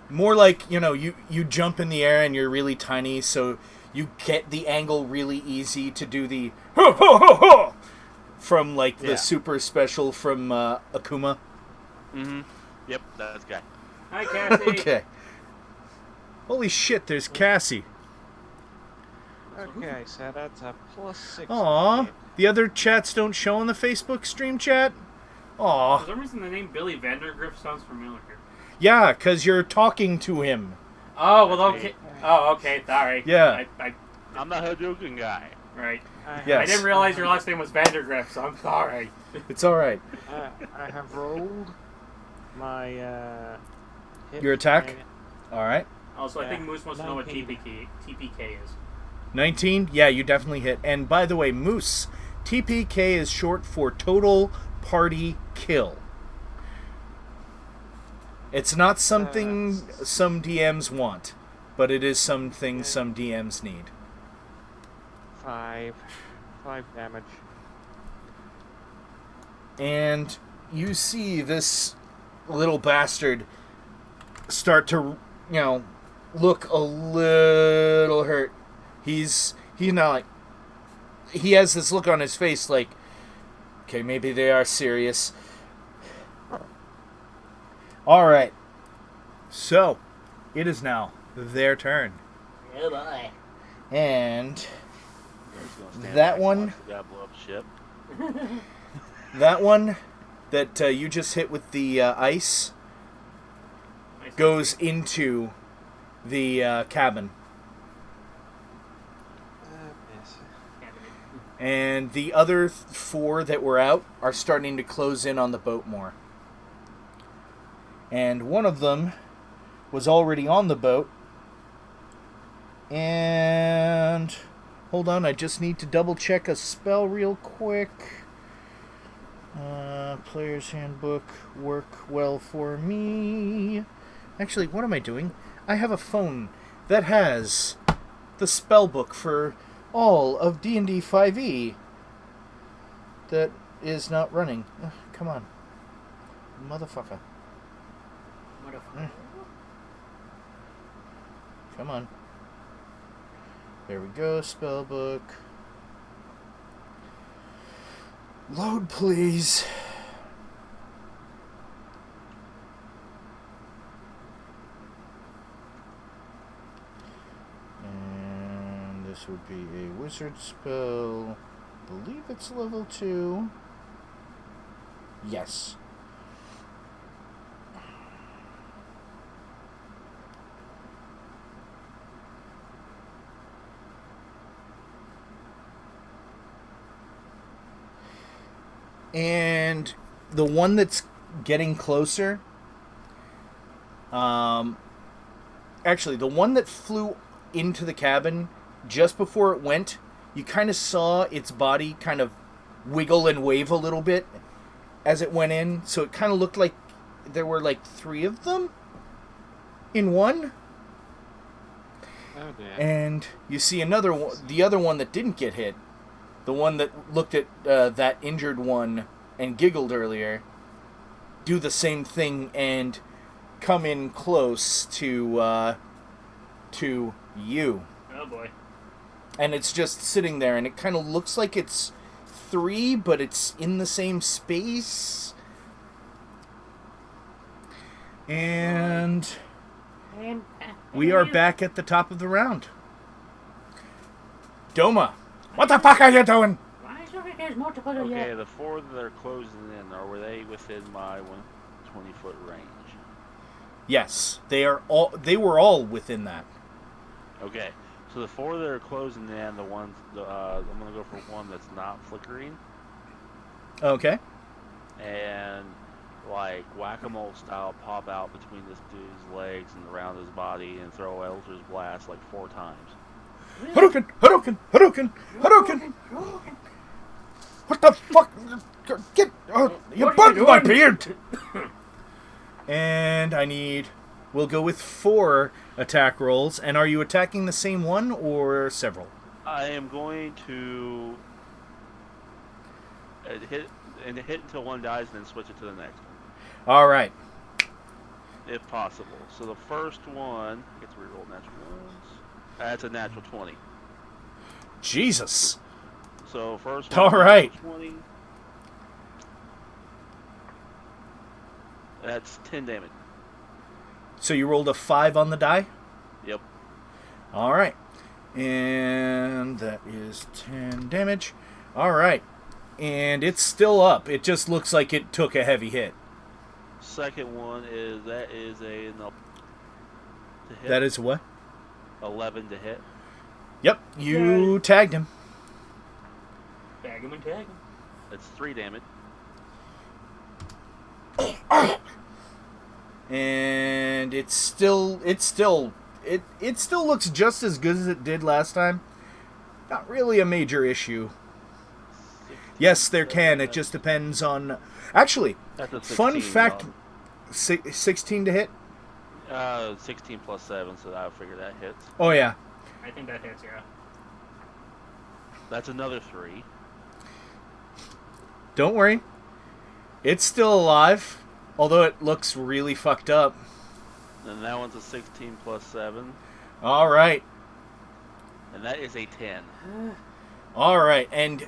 More like, you jump in the air and you're really tiny, so you get the angle really easy to do the ho ho ho ho from like the super special from Akuma. Mm-hmm. Yep, that's guy. Hi, Cassie. Okay. Holy shit, there's Cassie. Okay, so that's a +6. Aw, the other chats don't show on the Facebook stream chat? Aw. For some reason, the name Billy Vandergrift sounds familiar. Yeah, because you're talking to him. Oh, well, okay. Oh, okay, sorry. Yeah. I'm the Hadouken guy. Right. Yes. I didn't realize your last name was Vandergrift, so I'm sorry. It's alright. I have rolled my hit Your attack? and- Alright. Also, I think Moose wants to know what 19. TPK is. 19? Yeah, you definitely hit. And by the way, Moose, TPK is short for Total Party Kill. It's not something some DMs want, but it is something some DMs need. 5 damage. And you see this little bastard start to, look a little hurt. He's not like... He has this look on his face like, okay, maybe they are serious. Alright. So, it is now their turn. Oh, boy. And that one... Blow up ship. That one that you just hit with the ice goes into the cabin. Yes. And the other 4 that were out are starting to close in on the boat more. And one of them was already on the boat. And... hold on, I just need to double check a spell real quick. Player's Handbook, work well for me. Actually, what am I doing? I have a phone that has the spell book for all of D&D 5e that is not running. Ugh, come on. Motherfucker. Come on. There we go, spell book. Load, please. And this would be a wizard spell. I believe it's level 2. Yes. And the one that's getting closer, actually, the one that flew into the cabin, just before it went, you kind of saw its body kind of wiggle and wave a little bit as it went in. So it kind of looked like there were like 3 of them in one. Oh dear. And you see another one, the other one that didn't get hit, the one that looked at that injured one and giggled earlier, do the same thing and come in close to you. Oh boy. And it's just sitting there, and it kind of looks like it's 3, but it's in the same space. And we are back at the top of the round. Doma, what the fuck are you doing? Why is there there's multiple of Okay, you? the 4 that are closing in, were they within my 20-foot range? Yes, they were all within that. Okay, so the 4 that are closing in, I'm gonna go for one that's not flickering, Okay. and like whack-a-mole style, pop out between this dude's legs and around his body and throw Eldritch Blast like 4 times. Hadouken! Hadouken! Hadouken! Hadouken! What the fuck? Get... you What are bugged you my doing? beard! And we'll go with 4 attack rolls. And are you attacking the same one or several? I am going to hit until one dies and then switch it to the next one, Alright. if possible. So the first one, I get to reroll natural ones. That's a natural 20. Jesus. So first All one, right. 20. That's 10 damage. So you rolled a 5 on the die? Yep. Alright. And that is 10 damage. Alright. And it's still up. It just looks like it took a heavy hit. Second one is to hit. That is what? 11 to hit. Yep. You tagged him. Tag him and tag him. That's 3 damage. And it still looks just as good as it did last time. Not really a major issue. Yes, there can. It just depends on. Actually, That's a 16, fun fact: 16 to hit. 16 plus 7, so I figure that hits. Oh yeah. I think that hits, yeah. That's another 3. Don't worry. It's still alive, although it looks really fucked up. And that one's a 16 plus 7, All right. and that is a 10. All right, and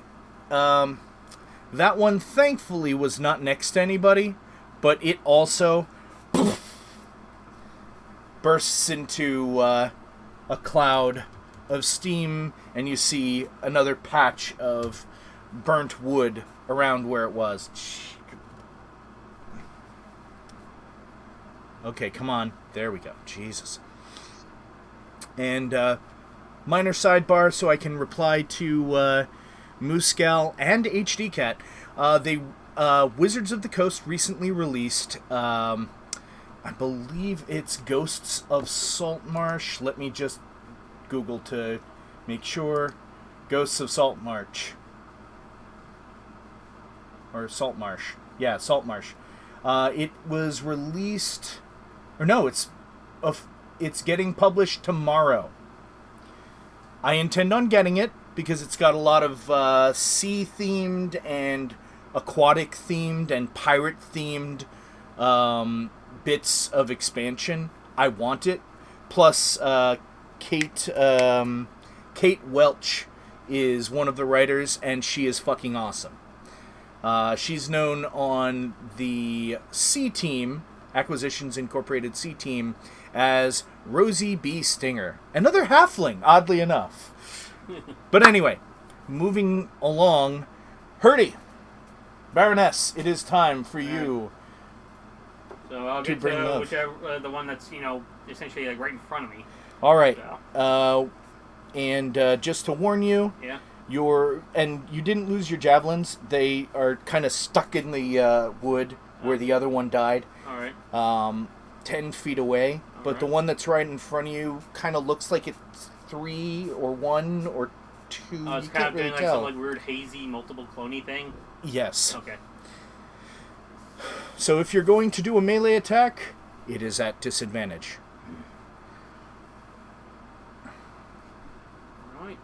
that one thankfully was not next to anybody, but it also bursts into a cloud of steam, and you see another patch of burnt wood around where it was. Okay, come on. There we go. Jesus. And minor sidebar so I can reply to Moosegal and HD Cat. Wizards of the Coast recently released, I believe it's Ghosts of Saltmarsh. Let me just Google to make sure. Ghosts of Saltmarsh. Or Saltmarsh. Yeah, Saltmarsh. It was released... Or no, it's getting published tomorrow. I intend on getting it because it's got a lot of sea-themed and aquatic-themed and pirate-themed bits of expansion. I want it. Plus, Kate Welch is one of the writers, and she is fucking awesome. She's known on the C Team, Acquisitions Incorporated C Team, as Rosie B. Stinger. Another halfling, oddly enough. But anyway, moving along. Hurdy, Baroness, it is time for you. So I'll To get bring to love. whichever, the one that's, essentially like right in front of me. All right. So, And just to warn you, yeah. you didn't lose your javelins. They are kind of stuck in the wood where the other one died. All right. 10 feet away. But the Alright. one that's right in front of you kind of looks like it's 3 or 1 or 2. Oh, it's You kind can't of really doing like tell. some like weird hazy multiple cloney thing. Yes. Okay. So if you're going to do a melee attack, it is at disadvantage. All right.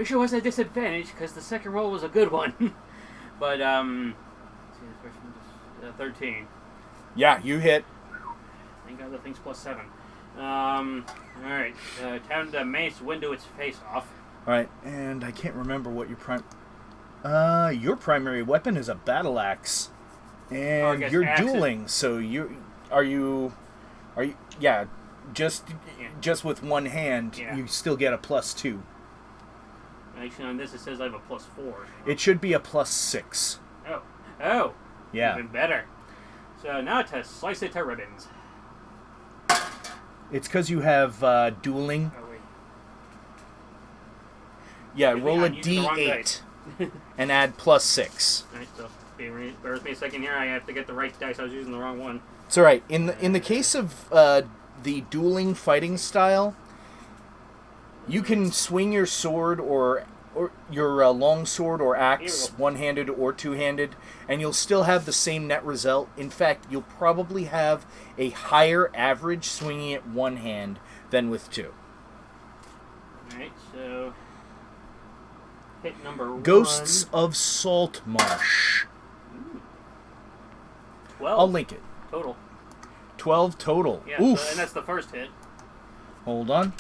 Wish it was a disadvantage because the second roll was a good one. But, let's see, the first one just 13. Yeah, you hit. Thank God the thing's +7. Alright. Time to mace Windu its face off. Alright, and I can't remember what your your primary weapon is a battle axe. And you're axes. dueling, so are you yeah, just with one hand, you still get a +2. Actually, on this it says I have a +4. It should be a +6. Oh. Yeah. Even better. So now to slice it to ribbons. It's because you have dueling. Oh, wait. Yeah, Good roll thing a I'm using the wrong D8 and add +6. Alright, so bear with me a second here. I have to get the right dice. I was using the wrong one. It's all right. In the case of the dueling fighting style, you can swing your sword or your long sword or axe, one-handed or two-handed, and you'll still have the same net result. In fact, you'll probably have a higher average swinging it one hand than with two. Alright, so hit number Ghosts 1. of Saltmarsh. 12 I'll link it. total. 12 total. Yeah, Oof. so, and that's the first hit. Hold on.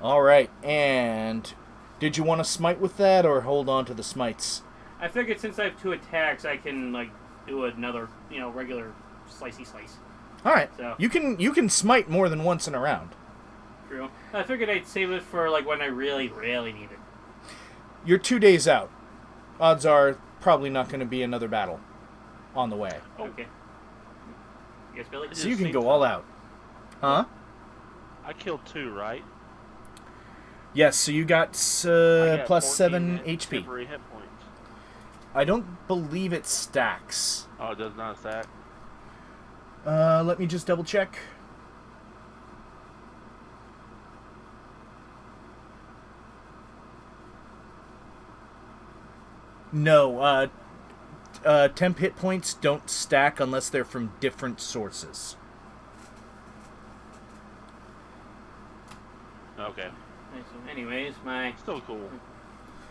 All right, and did you want to smite with that or hold on to the smites? I figured since I have 2 attacks, I can like do another, regular slicey slice. All right. So You can smite more than once in a round. true. I figured I'd save it for like when I really, really need it. You're 2 days out. Odds are probably not going to be another battle on the way. Okay. Yes, Billy. So you can go all out. Huh? I killed 2, right? Yes, so you got I got plus 7 14 HP. temporary hit points. I don't believe it stacks. Oh, it does not stack? Let me just double check. No, temp hit points don't stack unless they're from different sources. Okay. Okay, so anyways, Still cool.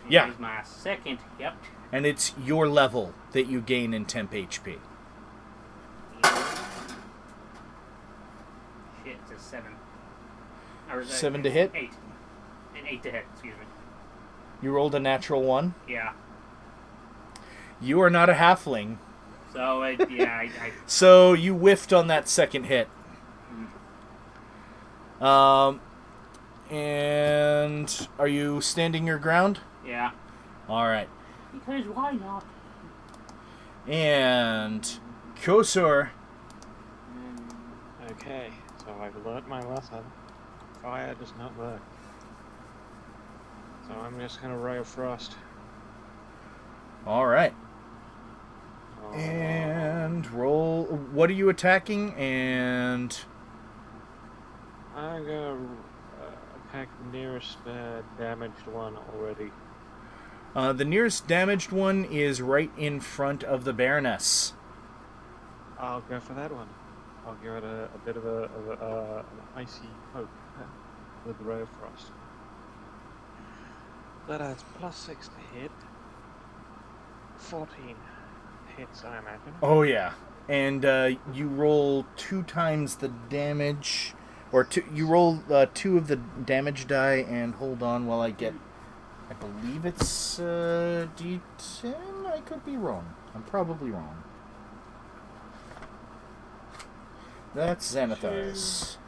Yeah. my second hit. And it's your level that you gain in temp HP. Shit, it's a 7. Or is that 7 to hit? 8. An 8 to hit, excuse me. You rolled a natural 1. Yeah. You are not a halfling. So, I So you whiffed on that second hit. And are you standing your ground? yeah. All right. Because why not? And Kosor. Okay, so I've learnt my lesson. Fire does not work. So I'm just gonna Ray of Frost. All right. Oh, And roll. What are you attacking? And I'm gonna attack the nearest damaged one already. the nearest damaged one is right in front of the Baroness. I'll go for that one. I'll give it a bit of an icy poke with the Ray of Frost. That adds +6 to hit. 14 hits, I imagine. Oh yeah. And you roll 2 times the damage, or you roll 2 of the damage die. And hold on while I get. I believe it's D10. I could be wrong. I'm probably wrong. That's Xanathar's.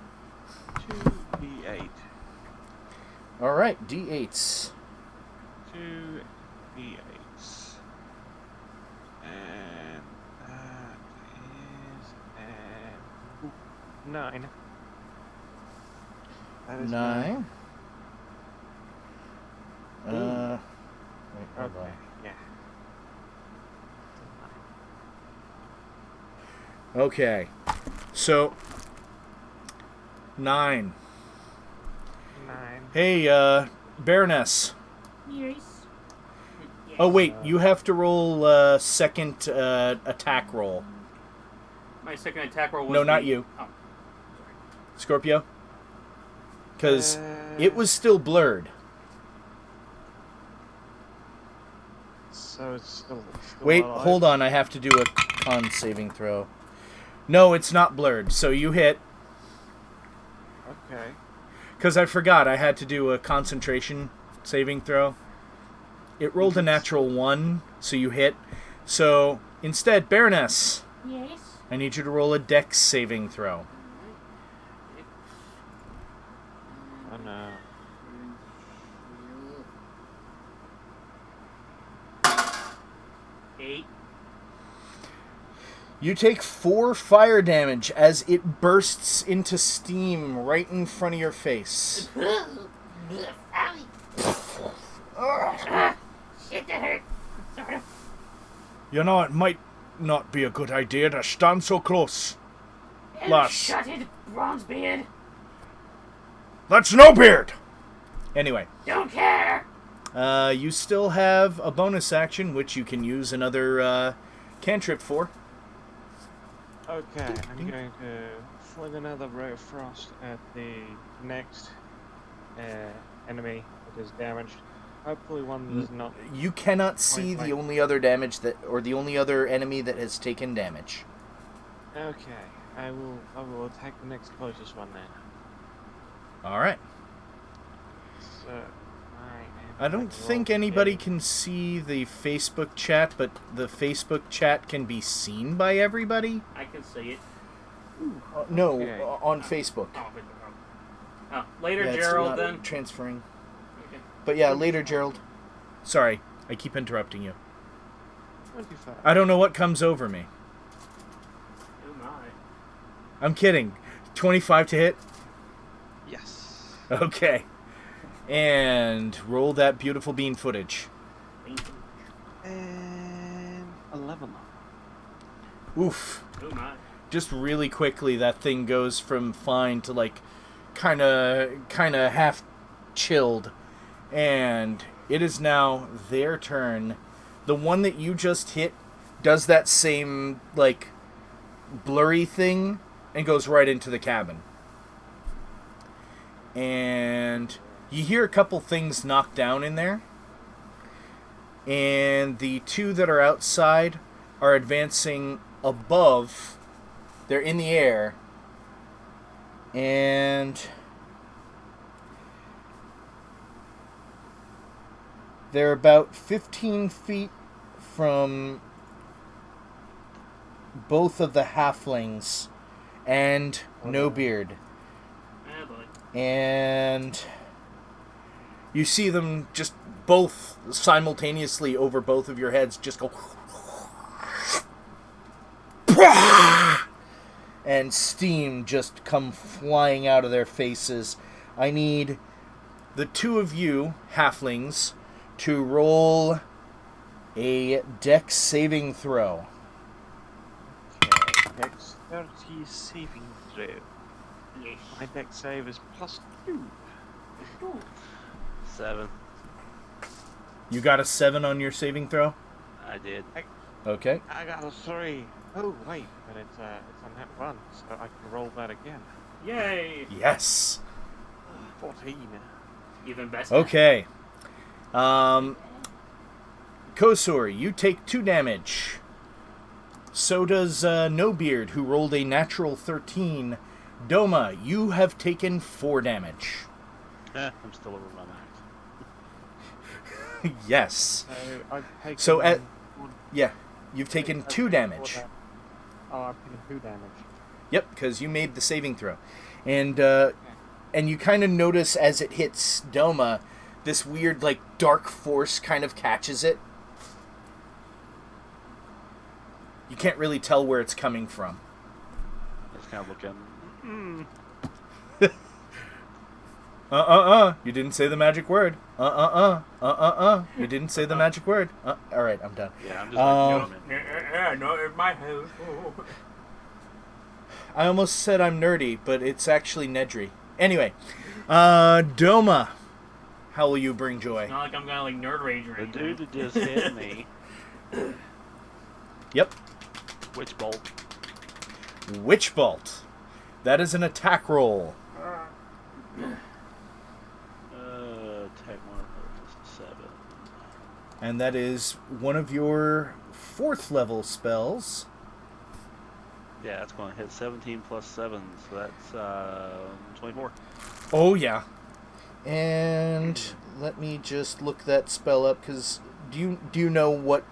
2d8. All right, D8s. 2d8s. And that is 9. That is 9. Wait, hold Okay, on. yeah. Okay, so 9. 9. Hey, Baroness. Yes. Oh wait, you have to roll second attack roll. My second attack roll was No, not the- you. Oh, Scorpio? Because it was still blurred. So it's still Wait, alive? hold on. I have to do a con saving throw. No, it's not blurred. So you hit. Okay. Because I forgot I had to do a concentration saving throw. It rolled a natural 1, so you hit. So instead, Baroness, Yes? I need you to roll a dex saving throw. Oh no. Eight. You take 4 fire damage as it bursts into steam right in front of your face. Shit, that hurt. Sort of. You know, it might not be a good idea to stand so close. Lass. Shut it, Bronzebeard. That's no beard! Anyway, Don't care. you still have a bonus action, which you can use another cantrip for. Okay, I'm going to fling another ray of frost at the next enemy that is damaged. Hopefully one does not. You cannot see the only other damage that, or the only other enemy that has taken damage. Okay, I will attack the next closest one then. All right. So I don't think anybody can see the Facebook chat, but the Facebook chat can be seen by everybody. I can see it. No, Okay. on Facebook. Oh, later, Yeah, it's Gerald. not Then. transferring. Okay. But yeah, later, Gerald. Sorry, I keep interrupting you. 25. I don't know what comes over me. Oh my. I'm kidding. 25 to hit? Yes. Okay. And roll that beautiful bean footage. And 11. Oof. Oh my. Just really quickly, that thing goes from fine to like kind of half chilled. And it is now their turn. The one that you just hit does that same like blurry thing and goes right into the cabin. And you hear a couple things knocked down in there. And the 2 that are outside are advancing above. They're in the air. And they're about 15 feet from both of the halflings and No Beard. Oh boy. And you see them just both simultaneously over both of your heads just go and steam just come flying out of their faces. I need the 2 of you halflings to roll a dex saving throw. Okay, dexterity saving throw. Yes. My dex save is +2. 7. You got a 7 on your saving throw? I did. Okay. I got a 3. Oh wait, but it's on that one, so I can roll that again. Yay. Yes. 14. Even better. Okay. Kosur, you take 2 damage. So does No Beard, who rolled a natural 13. Doma, you have taken 4 damage. I'm still over my max. Yes. So I've taken. So at- one- Yeah, you've taken I've 2 taken damage. 4 Oh, I've taken 2 damage. Yep, because you made the saving throw. And you kind of notice as it hits Doma, this weird, like, dark force kind of catches it. You can't really tell where it's coming from. It's kind of looking. You didn't say the magic word. You didn't say the magic word. Alright, I'm done. Yeah, I'm just like, Yeah, no, in my house. I almost said I'm nerdy, but it's actually Nedry. Anyway, Doma, how will you bring joy? It's not like I'm gonna like nerd rage or the anything. dude that just hit me. Yep, Witch bolt. Witch Bolt. That is an attack roll. Attack marker is 7. And that is one of your 4th level spells. Yeah, it's going to hit 17 plus 7, so that's 24. Oh, yeah. And let me just look that spell up, because do you know what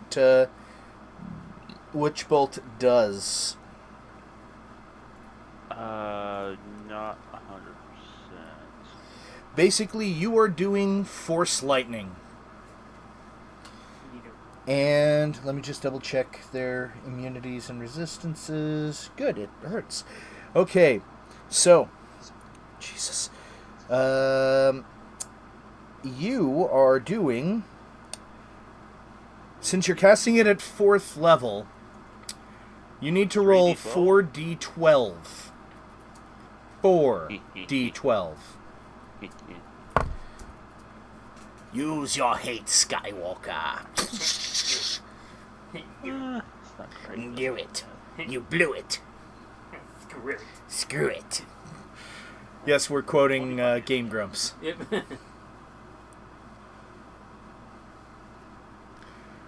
Witch Bolt does? Not 100%. Basically, you are doing Force Lightning. And let me just double check their immunities and resistances. Good, it hurts. Okay, so, Jesus. You are doing, since you're casting it at 4th level, you need to roll 4d12. 4d12. Use your hate, Skywalker. Do it. You blew it. Screw it. Yes, we're quoting Game Grumps. Yep.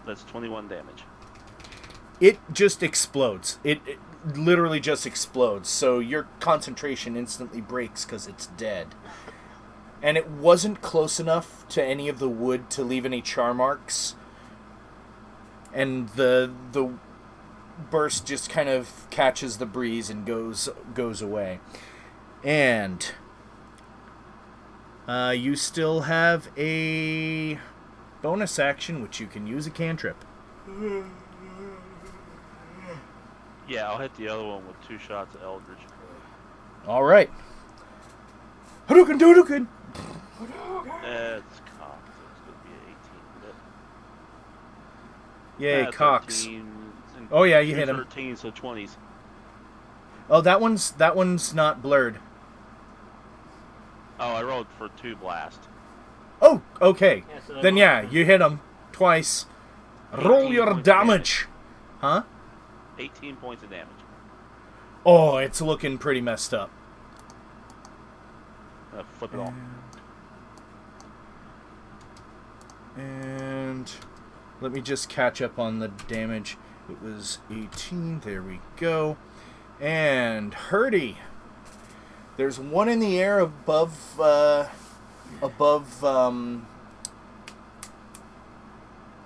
That's 21 damage. It just explodes. It literally just explodes. So your concentration instantly breaks because it's dead. And it wasn't close enough to any of the wood to leave any char marks. And the burst just kind of catches the breeze and goes away. And you still have a bonus action, which you can use a cantrip. Yeah, I'll hit the other one with 2 shots of Eldritch. All right. Hadouken, Hadouken! It's cocked. It's going to be an 18 hit. Yay, Cox. 13, Oh yeah, you hit him. 13, so 20s. Oh, that one's not blurred. Oh, I rolled for 2 blast. Oh, okay. Yeah, so Then yeah, you hit him twice. Roll your points of damage. Huh? 18 points of damage. Oh, it's looking pretty messed up. Flip it off. And let me just catch up on the damage. It was 18. There we go. And Hurdy. There's one in the air above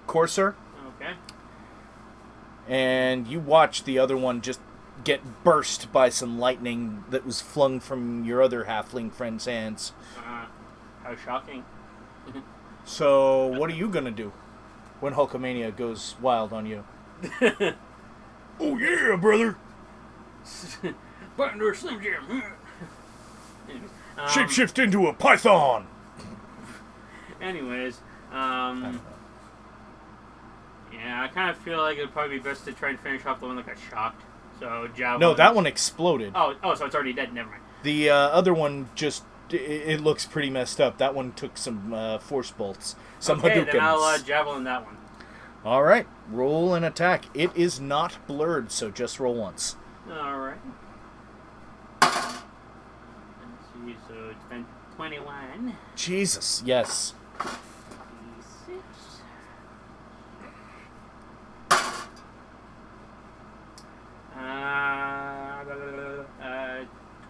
Corsair. Okay. And you watch the other one just get burst by some lightning that was flung from your other halfling friend's hands. How shocking. So, what are you going to do when Hulkamania goes wild on you? Oh, yeah, brother! Button door Slim Jim. Shapeshift into a python! Anyways, yeah, I kind of feel like it'd probably be best to try and finish off the one that got shocked. So, Javelin. No, that one exploded. Oh, so it's already dead. Never mind. The other one just, it looks pretty messed up. That one took some force bolts. Some okay, Hadoukens. then I'll Javelin that one. Alright, roll an attack. It is not blurred, so just roll once. Alright. Let's see, so it's been 21. Jesus, yes. 6.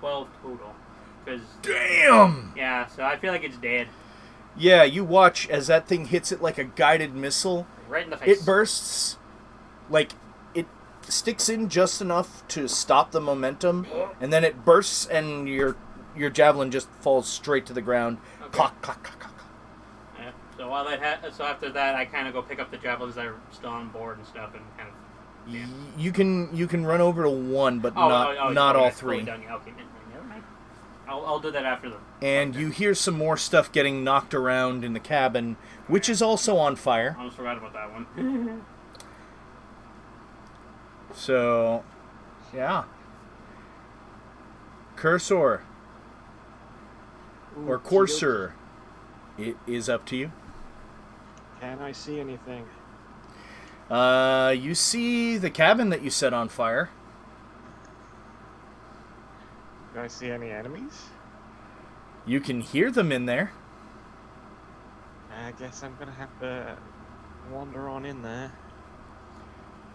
12 total. Damn! Yeah, so I feel like it's dead. Yeah, you watch as that thing hits it like a guided missile. Right in the face. It bursts, like, it sticks in just enough to stop the momentum, and then it bursts and your javelin just falls straight to the ground. Okay. Clock, clock, clock, clock, clock. Yeah, so while so after that, I kind of go pick up the javelins that are still on board and stuff, and kind of. Yeah. You can run over to one, but not all three. Done. Yeah, okay, never mind. I'll do that after the. And you hear some more stuff getting knocked around in the cabin, which is also on fire. I almost forgot about that one. So, yeah. Cursor. Or Corsair. It is up to you. Can I see anything? You see the cabin that you set on fire. Do I see any enemies? You can hear them in there. I guess I'm gonna have to wander on in there.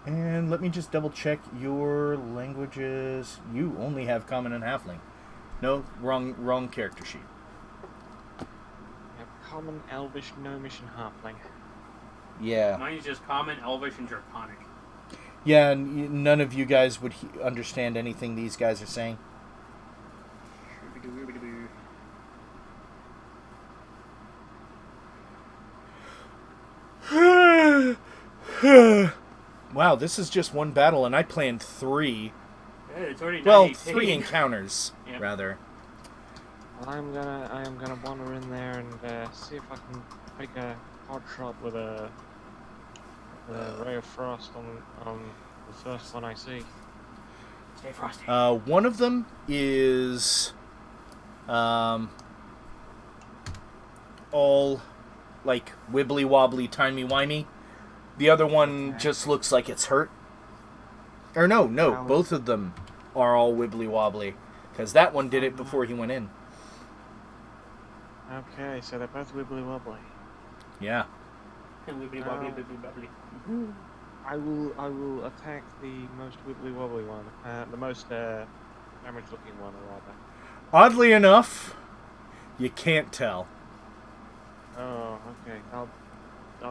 And let me just double check your languages. You only have Common and Halfling. No, wrong character sheet. Yep, common, elvish, gnomish, and halfling. Yeah. Mine's just common, elvish, and draconic. Yeah, none of you guys would understand anything these guys are saying. Wow, this is just one battle, and I planned 3. Yeah, it's already Well, 90 3 paid. encounters, Yep. rather. Well, I am gonna wander in there and see if I can take a hard shot with a ray of frost on the first one I see. Stay frosty. One of them is all like wibbly wobbly, timey wimey. The other one Okay. just looks like it's hurt. Or no, Wow. both of them are all wibbly wobbly because that one did it before he went in. Okay, so they're both wibbly wobbly. Yeah. Wibbly wobbly, wibbly wobbly. I will attack the most wibbly wobbly one, the most damaged looking one, rather. Oddly enough, you can't tell. Oh, okay. I'll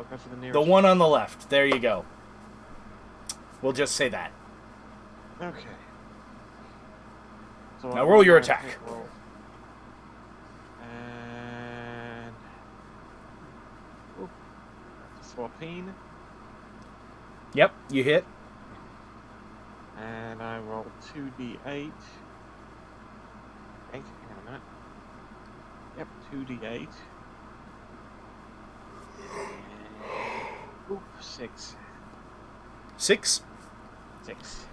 go for the nearest. The one on the left. There you go. We'll just say that. Okay. So Now I'll roll your my attack. roll. And 14, Yep, you hit. and I roll 2d8. Hang on a minute. Yep, 2d8. And, 6. 6. 6.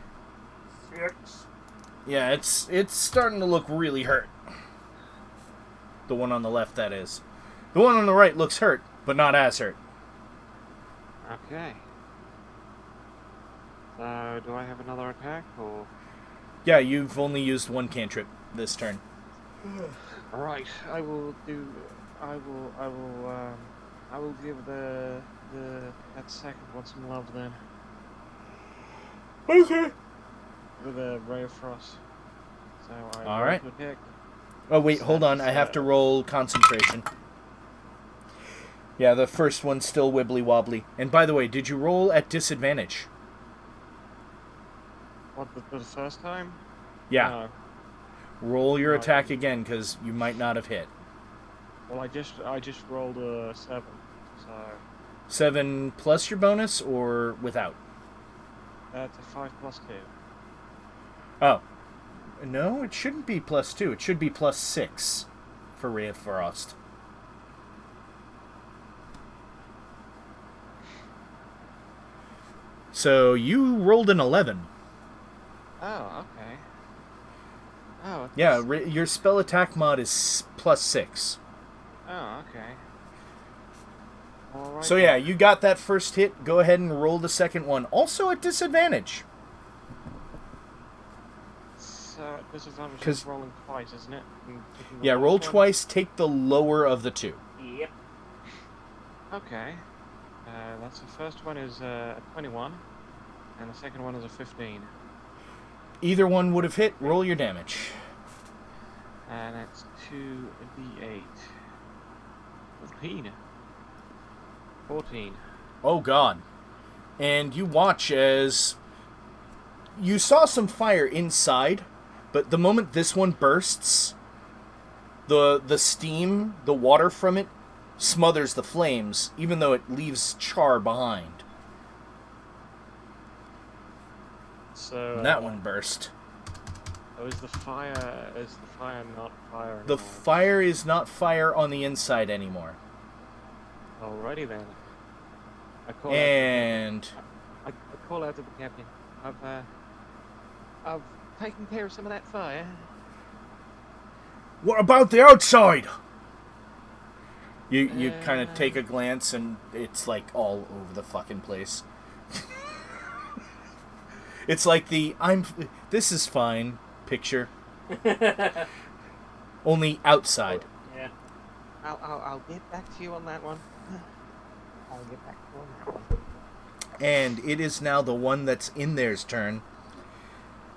6. Yeah, it's starting to look really hurt. The one on the left, that is. The one on the right looks hurt, but not as hurt. Okay. So, do I have another attack, or? Yeah, you've only used one cantrip this turn. Right, I will give that second one some love then. Okay. With a ray of frost. So I All roll right. to attack. Oh, wait, hold on. I have to roll concentration. Yeah, the first one's still wibbly wobbly. And by the way, did you roll at disadvantage? What, the first time? Yeah. No. Roll your No, I attack didn't. again, because you might not have hit. Well, I just rolled a 7. So 7 plus your bonus, or without? that's a 5 plus 2. Oh. No, it shouldn't be plus 2. It should be plus 6 for Ray of Frost. So you rolled an 11. Oh, okay. Oh. Yeah, your spell attack mod is plus 6. Oh, okay. All right. So yeah, you got that first hit. Go ahead and roll the second one. Also at disadvantage. So disadvantage 'Cause- is rolling twice, isn't it? And picking the Yeah, roll lowest one? twice. Take the lower of the two. Yep. Okay. That's the first one is a 21, and the second one is a 15. Either one would have hit. Roll your damage. And that's 2d8. 14. 14. Oh god. And you watch as you saw some fire inside, but the moment this one bursts, the steam, the water from it smothers the flames, even though it leaves char behind. So And that one burst. Oh, is the fire not fire? The anymore? fire is not fire on the inside anymore. Alrighty then. I call And I call out to the captain. I've taken care of some of that fire. what about the outside? You kind of take a glance and it's like all over the fucking place. It's like this is fine picture. Only outside. Yeah. I'll get back to you on that one. I'll get back on that one. And it is now the one that's in there's turn.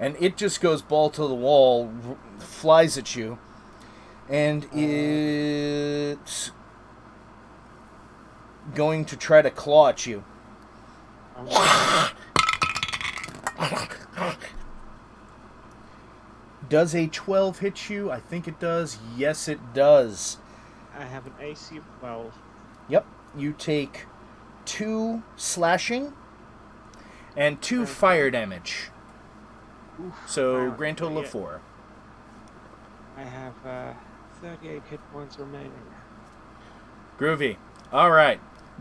And it just goes ball to the wall, flies at you. And it's going to try to claw at you. Does a 12 hit you? I think it does. Yes, it does. I have an AC of 12. Yep. You take 2 slashing and 2 fire damage. Oof, So, wow, grand total of yeah. 4. I have 38 hit points remaining. Groovy. All right.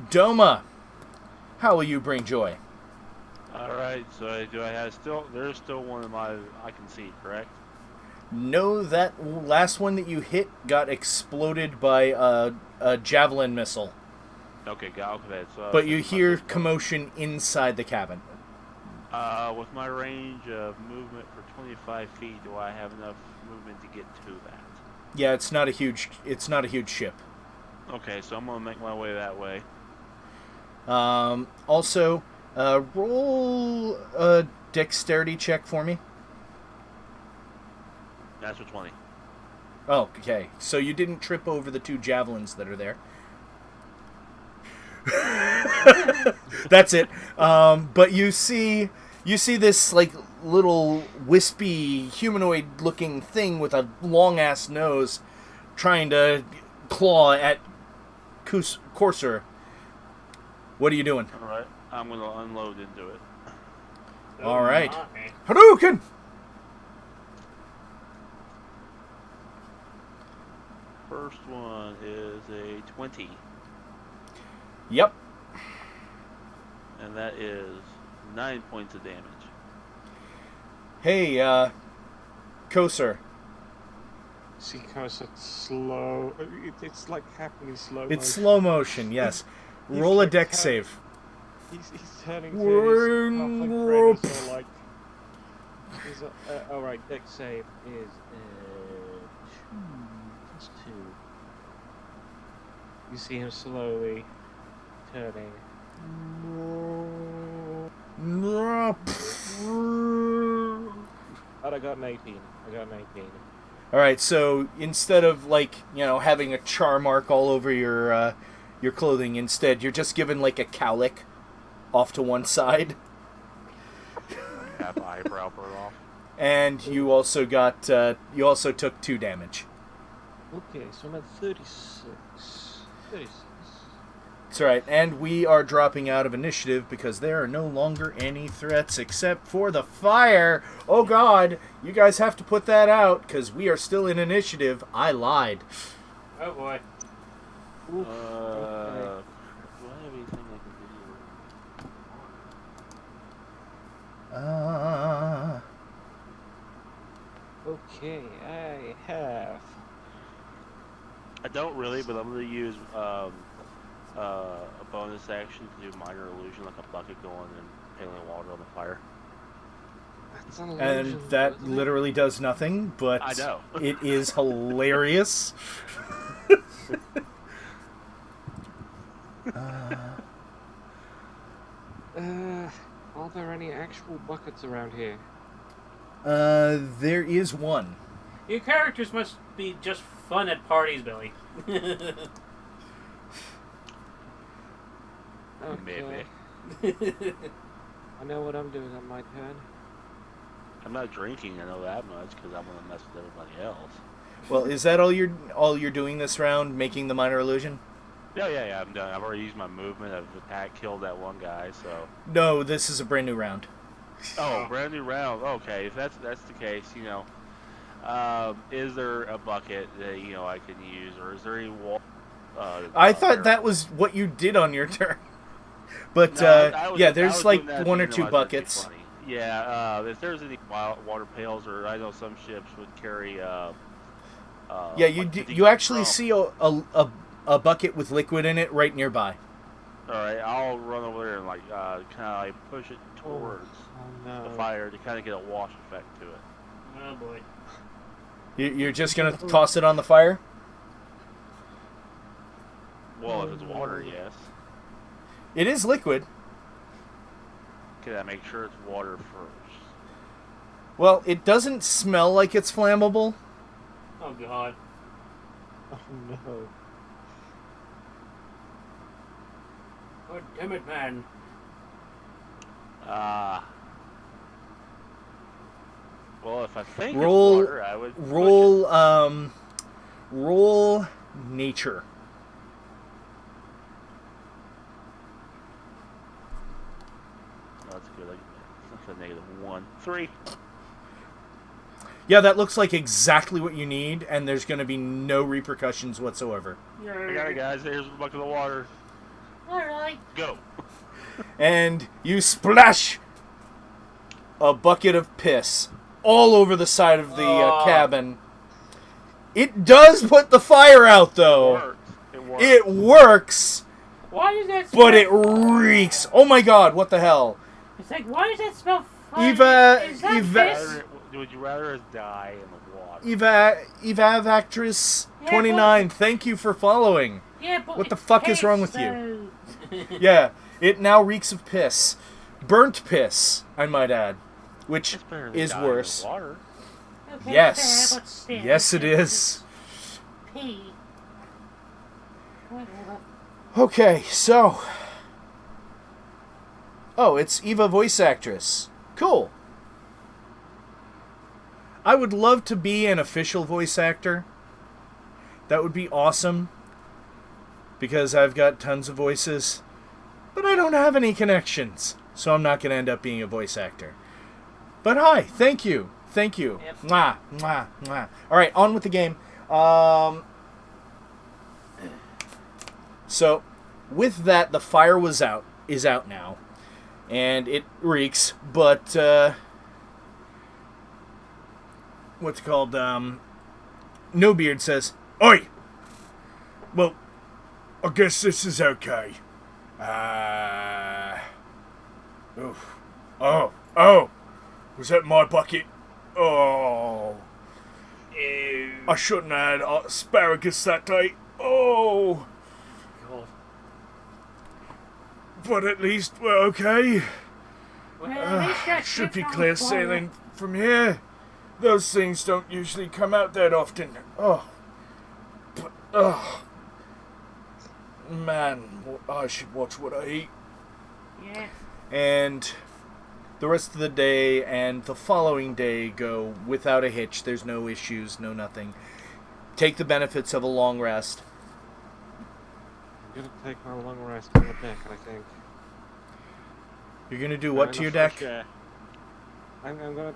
Doma, how will you bring joy? Alright, so do I have still, there's still one of my, I can see, correct? No, that last one that you hit got exploded by a javelin missile. Okay, okay, so... But you hear commotion inside the cabin. With my range of movement for 25 feet, do I have enough movement to get to that? Yeah, it's not a huge ship. Okay, so I'm gonna make my way that way. Also, roll a dexterity check for me. That's for 20. Oh, okay. So you didn't trip over the 2 javelins that are there. That's it. But you see this like little wispy humanoid-looking thing with a long-ass nose trying to claw at Corsair. What are you doing? All right, I'm gonna unload into it. All right. Okay. Hadouken! First one is a 20, Yep. and that is 9 points of damage. Hey, Corsair. See how it's slow. It's like happening slow. It's motion. slow motion, yes. He's Roll a like dex save. He's turning to his halfling friend, so like. Alright, dex save is 2 plus 2. You see him slowly turning. But I got an 18. Alright, so instead of, like, having a char mark all over your clothing, instead you're just given, like, a cowlick off to one side. Half eyebrow burn off. And you also got, you also took 2 damage. Okay, so I'm at 36. 36. That's right, and we are dropping out of initiative because there are no longer any threats except for the fire. Oh god, you guys have to put that out because we are still in initiative. I lied. Oh boy. Oof, Do I have anything I can do? Okay, I have. I don't really, but I'm going to use a bonus action to do minor illusion, like a bucket going and paling water on the fire. That's an And illusion, that isn't it? literally does nothing, but I know. it is hilarious. Are there any actual buckets around here? There is one. Your characters must be just fun at parties, Billy. Okay. I know what I'm doing on my turn. I'm not drinking, I know that much, because I'm going to mess with everybody else. Well, is that all you're doing this round, making the minor illusion? Yeah, I'm done. I've already used my movement. I've attacked, killed that one guy, so... No, this is a brand new round. Oh, brand new round. Okay, if that's the case, is there a bucket that, I can use, or is there any water? I thought that was what you did on your turn. But, I there's was like doing that, one or I two thought it'd be buckets. funny. Yeah, if there's any water pails, or I know some ships would carry, Yeah, like you actually drum. see a bucket with liquid in it right nearby. Alright, I'll run over there and, kind of, push it towards Oh no. the fire to kind of get a wash effect to it. Oh boy. You're just gonna toss it on the fire? Well, if it's water, yes. It is liquid. Can I make sure it's water first? Well, it doesn't smell like it's flammable. Oh God. Oh no. God damn it, man. Well, if I think Roll- it's water, I would push Roll nature. it. That's good. That's a -1. 3. Yeah, that looks like exactly what you need, and there's going to be no repercussions whatsoever. I got it, guys. Here's the bucket of water. Alright. Go. And you splash a bucket of piss all over the side of the cabin. It does put the fire out, though. It works. It works, Why does that smell? but it reeks. Oh my god, what the hell? It's like, why does that smell funny? Is that piss? Would you rather us die in the water? Evactress 29, thank you for following. Yeah, but What the it fuck is wrong tastes, with you? though. Yeah, it now reeks of piss. Burnt piss, I might add, which It's better than is dying in worse. water. Okay, Yes. fair, but still, Yes, it is. Pee. Whatever. Okay, so. Oh, it's Eva voice actress. Cool. I would love to be an official voice actor. That would be awesome. Because I've got tons of voices. But I don't have any connections. So I'm not going to end up being a voice actor. But hi, thank you. Thank you. Yep. Mwah, mwah, mwah. Alright, on with the game. So, with that, the fire is out now. And it reeks, but, what's it called, No Beard says, "Oi! Well, I guess this is okay. Oh, was that my bucket? Oh, I shouldn't have had asparagus that day. Oh, God. but at least we're okay. Well, at least that Should be ship's on clear fire. sailing from here. Those things don't usually come out that often. Oh, but man, I should watch what I eat." Yeah. And the rest of the day and the following day go without a hitch. There's no issues, no nothing. Take the benefits of a long rest. I'm gonna take my long rest on the deck, I think. You're gonna do what to your deck? Yeah. I'm gonna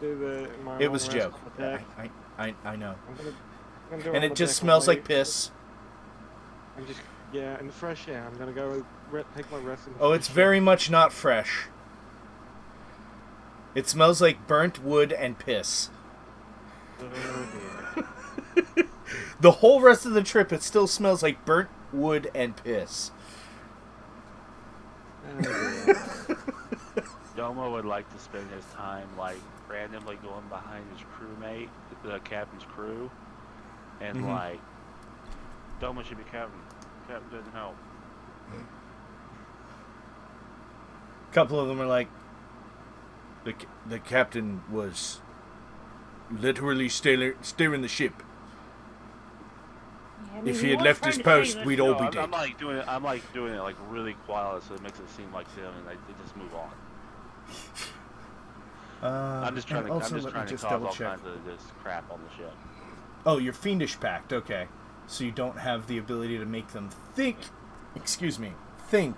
do my It was a long rest joke. on the deck. I know. I'm gonna do And on it the just deck smells while like piss. I'm just in the fresh air. I'm gonna go take my rest in the Oh, fresh it's air. very much not fresh. It smells like burnt wood and piss. Oh dear. The whole rest of the trip, it still smells like burnt wood and piss. Oh dear. Domo would like to spend his time like randomly going behind his crewmate, the captain's crew, and Mhm. like, Domo should be captain. Captain didn't help. A couple of them are like, the captain was literally steering the ship. Yeah, I mean, If he had was left trying his to post, save us. we'd all No, be I'm dead. like doing it. I'm like doing it like really quiet, so it makes it seem like them, and they just move on. I'm just trying to. I'm just trying to cause all kinds of this crap on the ship. Oh, you're fiendish packed. Okay, so you don't have the ability to make them think. Excuse me. Think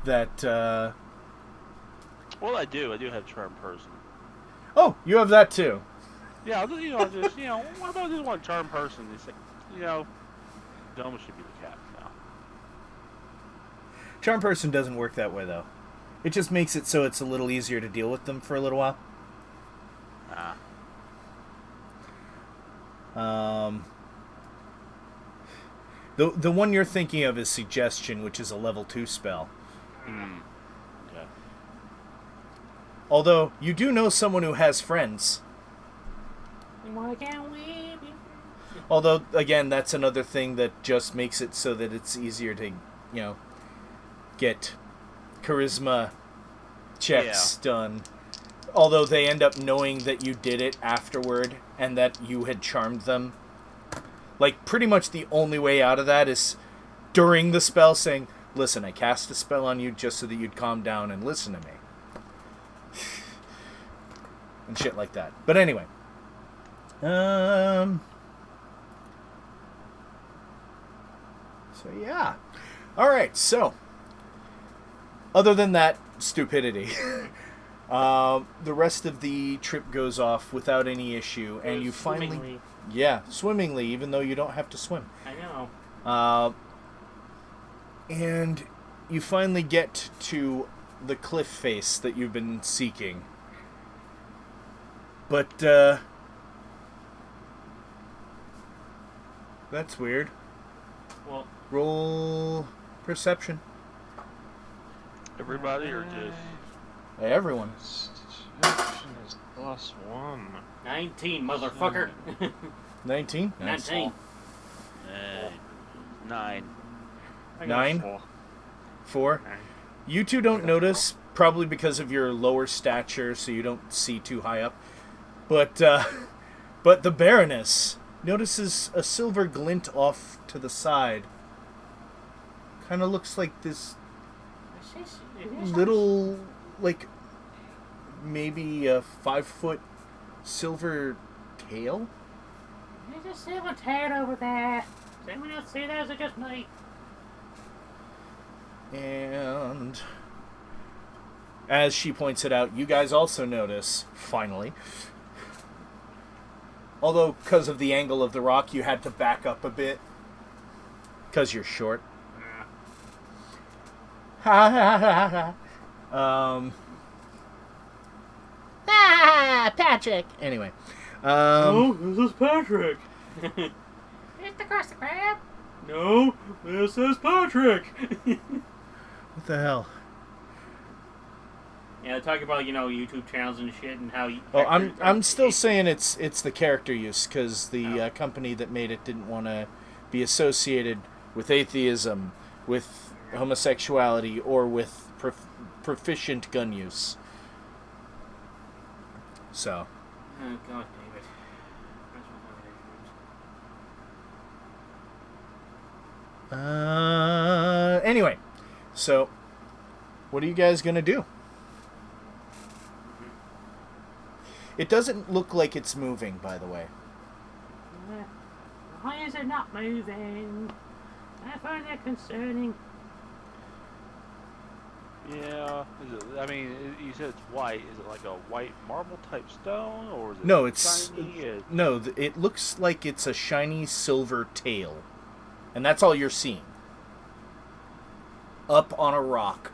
that. Well, I do. I do have charm person. Oh, you have that too. Yeah, what about this one charm person? It's like, Domo should be the captain now. Charm person doesn't work that way though. It just makes it so it's a little easier to deal with them for a little while. The one you're thinking of is Suggestion, which is a level 2 spell. Okay. Although, you do know someone who has friends. Why can't we be? Although, again, that's another thing that just makes it so that it's easier to, get charisma checks done. Although they end up knowing that you did it afterward and that you had charmed them. Like, pretty much the only way out of that is during the spell saying, listen, I cast a spell on you just so that you'd calm down and listen to me. And shit like that. But anyway. So, yeah. Alright, so. Other than that stupidity, the rest of the trip goes off without any issue. And you finally... Swimmingly. Yeah, swimmingly, even though you don't have to swim. I know. And you finally get to the cliff face that you've been seeking. But, that's weird. Well, Roll perception. Everybody or just... Hey, everyone. Perception is +1. 19, motherfucker. 19? Nice. 19. 9. I got 9? 4. 4? You two don't notice, probably because of your lower stature, so you don't see too high up. But the Baroness notices a silver glint off to the side. Kind of looks like this little, like, maybe a 5-foot silver tail? There's a silver tail over there. Does anyone else see that, or is it just me? And as she points it out, you guys also notice, finally, although because of the angle of the rock, you had to back up a bit, because you're short. Ha ha ha ha. Patrick. Anyway. This is Patrick. It's the crusty crab. No, this is Patrick. What the hell? Yeah, talking about, YouTube channels and shit and how... Oh, I'm still saying it's the character use, because the company that made it didn't want to be associated with atheism, with homosexuality, or with proficient gun use. So. Oh, God, David. Anyway, so what are you guys gonna do? It doesn't look like it's moving, by the way. Why is it not moving? I find that concerning. Yeah. You said it's white. Is it like a white marble type stone, or is it No, it's shiny? no. It looks like it's a shiny silver tail, and that's all you're seeing. Up on a rock,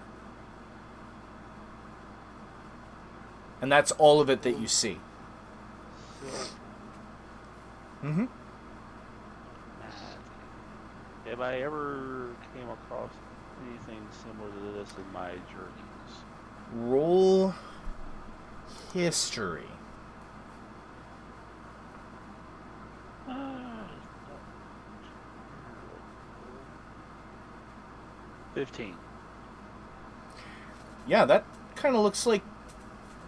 and that's all of it that you see. Mm-hmm. Have I ever came across anything similar to this in my journeys? Roll history. 15. Yeah, that kind of looks like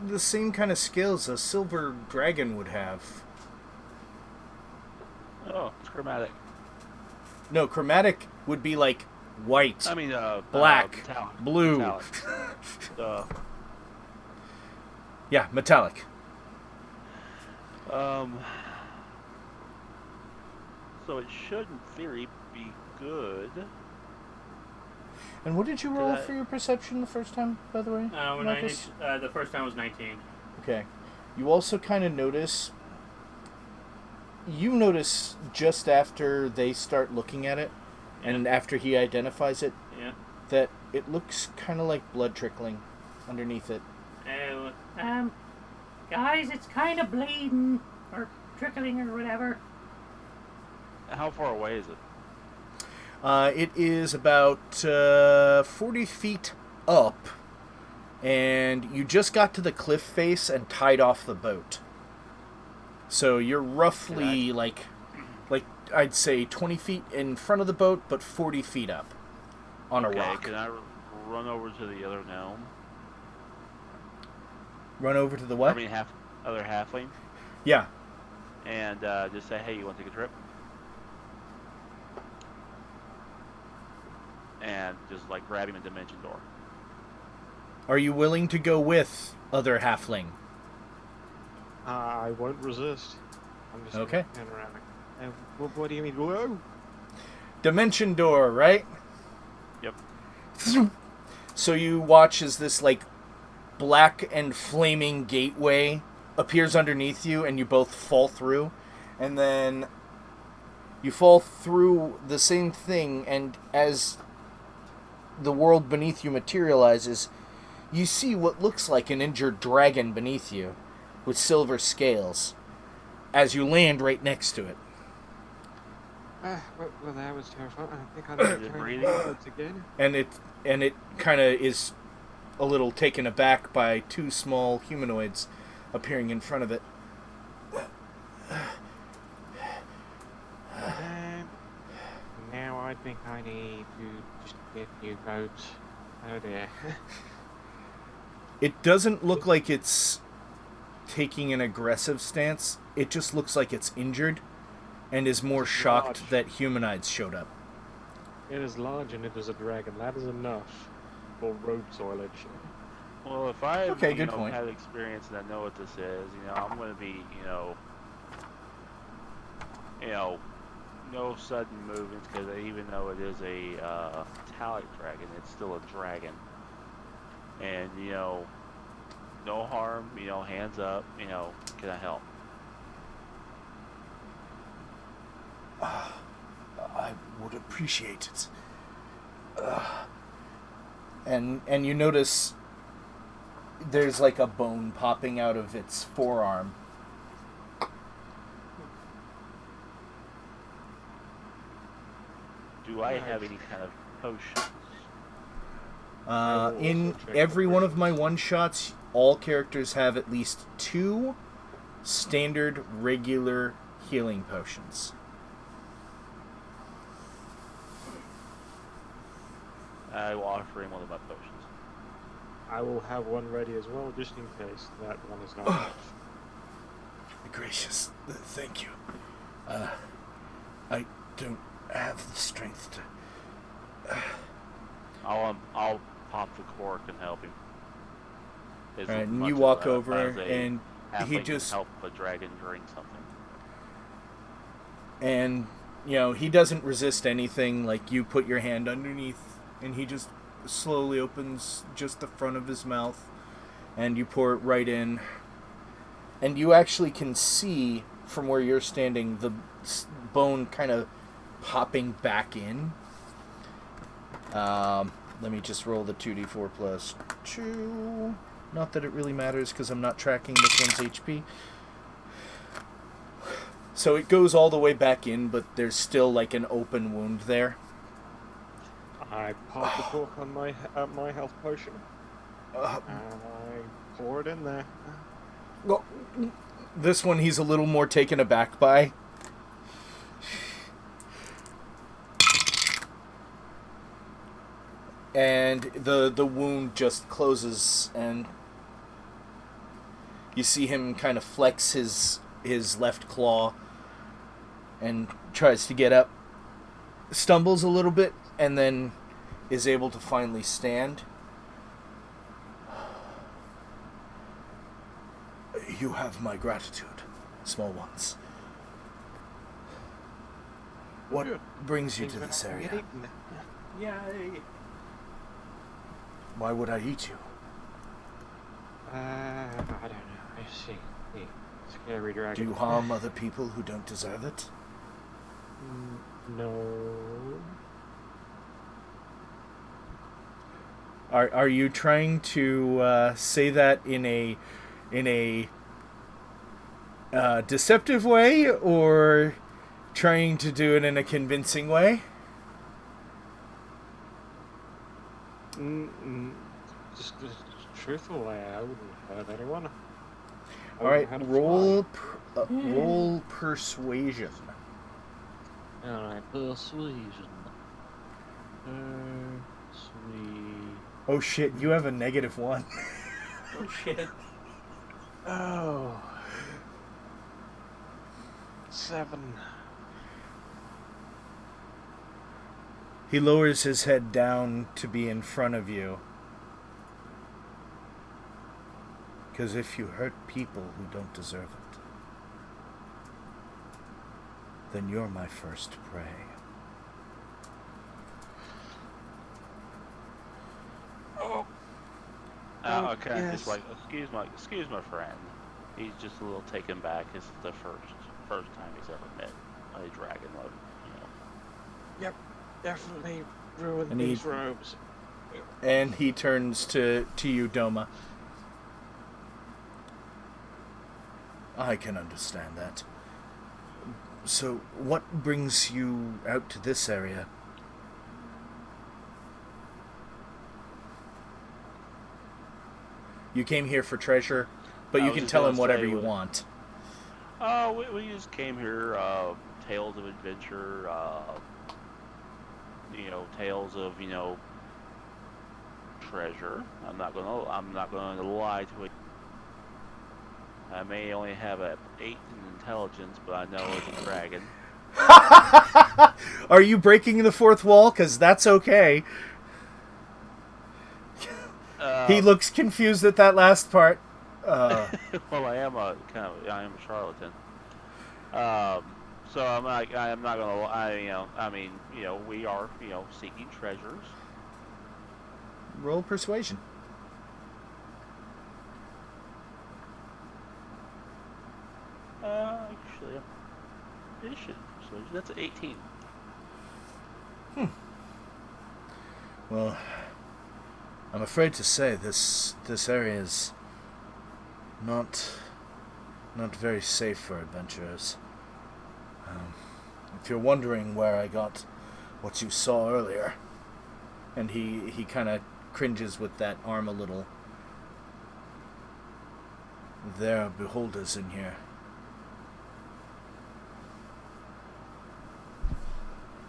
the same kind of skills a silver dragon would have. Oh, it's chromatic. No, chromatic would be like white, black, metallic. blue. Metallic. Yeah, metallic. So it should, in theory, be good. And what did you roll for your perception the first time, by the way? The first time was 19. Okay. You also kind of notice... You notice just after they start looking at it, and after he identifies it, that it looks kind of like blood trickling underneath it. Guys, it's kind of bleeding, or trickling, or whatever. How far away is it? It is about 40 feet up, and you just got to the cliff face and tied off the boat. So you're roughly like I'd say 20 feet in front of the boat, but 40 feet up on a rock. Can I run over to the other gnome. Run over to the what? I mean, other halfling, Yeah. and just say, "Hey, you want to take a trip?" And just like grab him in Dimension Door. Are you willing to go with other halfling? I won't resist. I'm just Okay. gonna turn around. What do you mean? Whoa! Dimension door, right? Yep. So you watch as this like black and flaming gateway appears underneath you, and you both fall through, and then you fall through the same thing, and as the world beneath you materializes, you see what looks like an injured dragon beneath you with silver scales as you land right next to it. Well, that was terrifying. I think I need to try Breathing? once again. And it kind of is a little taken aback by two small humanoids appearing in front of it. Now I think I need to just get you boats. Oh dear. It doesn't look like it's taking an aggressive stance. It just looks like it's injured and is more shocked large. that humanoids showed up. It is large and it is a dragon. That is enough for road soilage. Well, if I Okay, good point. had experience and I know what this is, I'm going to be, no sudden movements, because even though it is a metallic dragon, it's still a dragon. And, no harm, hands up, can I help? I would appreciate it. And you notice there's like a bone popping out of its forearm. Do I have any kind of potions? In every one of my one-shots, all characters have at least 2 standard regular healing potions. I will offer him one of my potions. I will have one ready as well, just in case that one is not enough. Gracious, thank you. I don't have the strength to... I'll pop the cork and help him. Alright, and you walk over, and he can just... help a dragon drink something. And, he doesn't resist anything. Like, you put your hand underneath, and he just slowly opens just the front of his mouth, and you pour it right in. And you actually can see, from where you're standing, the bone kind of popping back in. Let me just roll the 2d4 plus 2. Not that it really matters, because I'm not tracking this one's HP. So it goes all the way back in, but there's still like an open wound there. I pop the cork on my health potion. And I pour it in there. Well, this one he's a little more taken aback by. And the wound just closes, and you see him kind of flex his left claw and tries to get up, stumbles a little bit, and then is able to finally stand. You have my gratitude, small ones. What brings you to this area? Yay! Why would I eat you? I don't know. I see. The scary dragon. Do you harm other people who don't deserve it? No. Are you trying to say that in a deceptive way, or trying to do it in a convincing way? Just truthful way. I wouldn't hurt anyone. All right, roll persuasion. Alright, persuasion. Oh shit, you have a -1. Oh shit. Oh. 7. He lowers his head down to be in front of you. Because if you hurt people who don't deserve it, then you're my first prey. Oh. Okay, yes. just like, excuse my friend. He's just a little taken back. It's the first time he's ever met a dragon, Yep, definitely ruined And these robes. And he turns to you, Doma. I can understand that. So, what brings you out to this area? You came here for treasure, but I you was can just tell gonna him whatever say you what- want. we just came here, tales of adventure, tales of, treasure. I'm not gonna lie to it. I may only have a 8 in intelligence, but I know it's a dragon. Are you breaking the fourth wall? Because that's okay. He looks confused at that last part. Well, I am a charlatan. So I'm not gonna lie. We are, seeking treasures. Roll persuasion. Actually, that's an 18. Well, I'm afraid to say this area is not very safe for adventurers. If you're wondering where I got what you saw earlier, and he kind of cringes with that arm a little. There are beholders in here.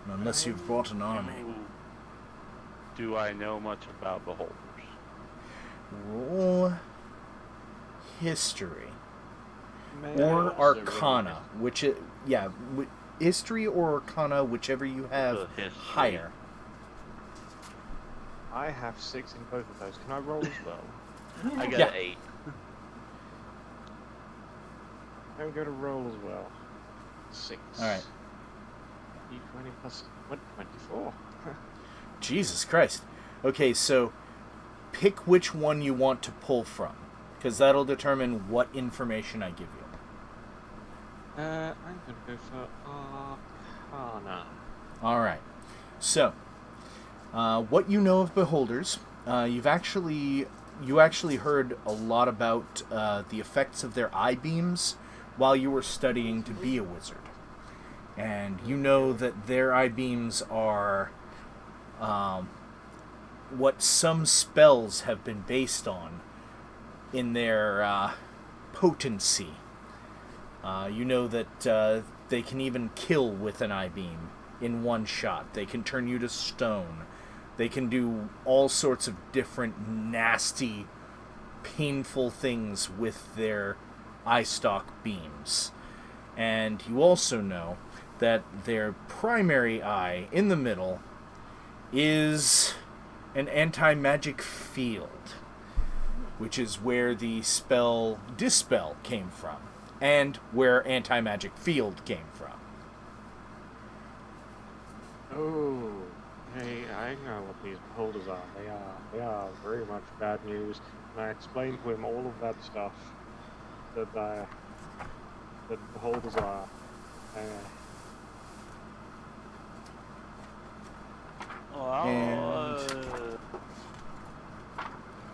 Unless you've brought an army. Do I know much about beholders? Roll history. May Or I also Arcana, history or Arcana, whichever you have History. higher. I have 6 in both of those. Can I roll as well? I got Yeah. an 8. I'm going to roll as well. 6. Alright. D20 plus 24. Jesus Christ. Okay, so pick which one you want to pull from, because that'll determine what information I give you. I'm going to go for Arcana. Alright. So, what you know of beholders, you actually heard a lot about the effects of their eye beams while you were studying to be a wizard. And you know that their eye beams are what some spells have been based on in their potency. You know that they can even kill with an eye beam in one shot. They can turn you to stone. They can do all sorts of different nasty, painful things with their eye stalk beams. And you also know that their primary eye in the middle is an anti-magic field, which is where the spell Dispel came from, and where anti-magic field came from. Oh, hey, I know what these beholders are. They are very much bad news. And I explained to him all of that stuff that beholders are.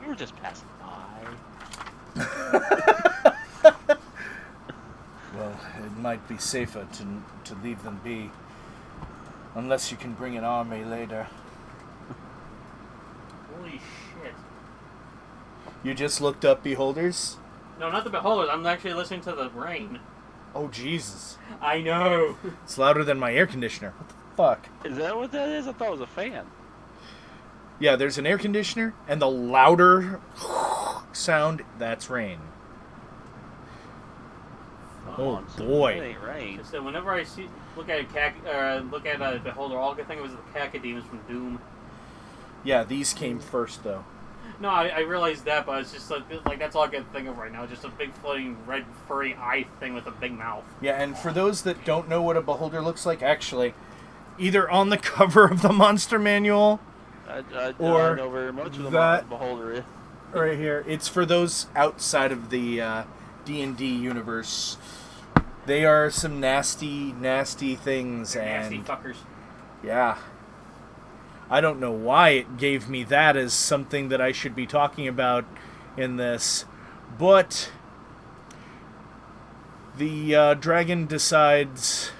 You were just passing by. Well, it might be safer to leave them be, unless you can bring an army later. Holy shit. You just looked up beholders? No, not the beholders. I'm actually listening to the rain. Oh, Jesus. I know. It's louder than my air conditioner. What the fuck? Is that what that is? I thought it was a fan. Yeah, there's an air conditioner, and the louder sound, that's rain. Oh That boy. ain't rain. So whenever I look at a beholder, all I could think of was the cacodemons from Doom. Yeah, these came first, though. No, I realized that, but it's just like that's all I can think of right now. Just a big floating red furry eye thing with a big mouth. Yeah, and for those that don't know what a beholder looks like, actually, either on the cover of the monster manual, I or know very much of the that- beholder is. right here, it's for those outside of the D&D universe. They are some nasty, nasty things, They're and nasty fuckers. yeah. I don't know why it gave me that as something that I should be talking about in this, but the dragon decides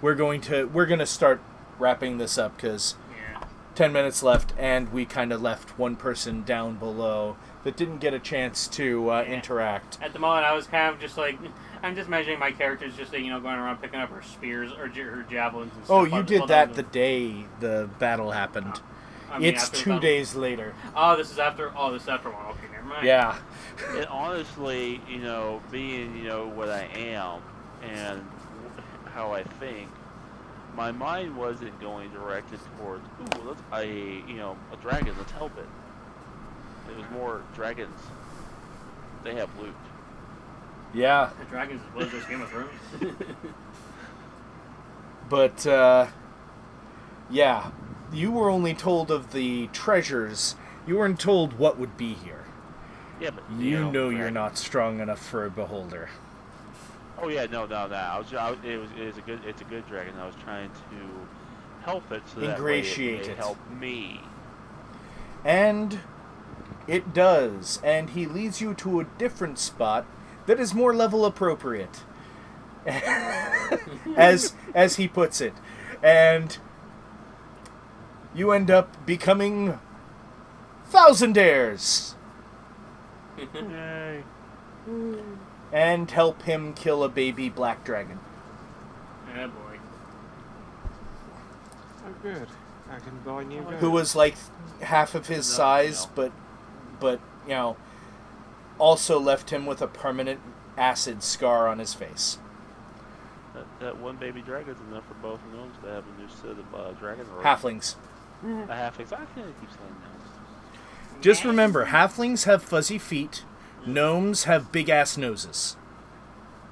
we're gonna start wrapping this up because Yeah. 10 minutes left, and we kind of left one person down below that didn't get a chance to interact. At the moment, I was kind of just like, I'm just imagining my characters just going around picking up her spears or her javelins and stuff. Oh, you did that the day the battle happened. I mean, It's after the 2 battle. days later. Oh, this is after one. Okay, never mind. Yeah. And honestly, being, what I am and how I think, my mind wasn't going directed towards, a dragon, let's help it. It was more dragons. They have loot. Yeah. The dragons is what is this, Game of Thrones? But, yeah. You were only told of the treasures. You weren't told what would be here. Yeah, but You know you're dragons. not strong enough for a beholder. Oh yeah, no. It's a good dragon. I was trying to help it so that way Ingratiate it it. help me. And it does. And he leads you to a different spot that is more level appropriate. as he puts it. And you end up becoming Thousandaires Yay. and help him kill a baby black dragon. Oh boy. Oh, good. I can buy new guns. Who was like half of his No, size, no. but also left him with a permanent acid scar on his face. That one baby dragon's enough for both gnomes to have a new set of dragon or Halflings. a halfling. I can't keep saying gnomes. Just remember, halflings have fuzzy feet, gnomes have big-ass noses,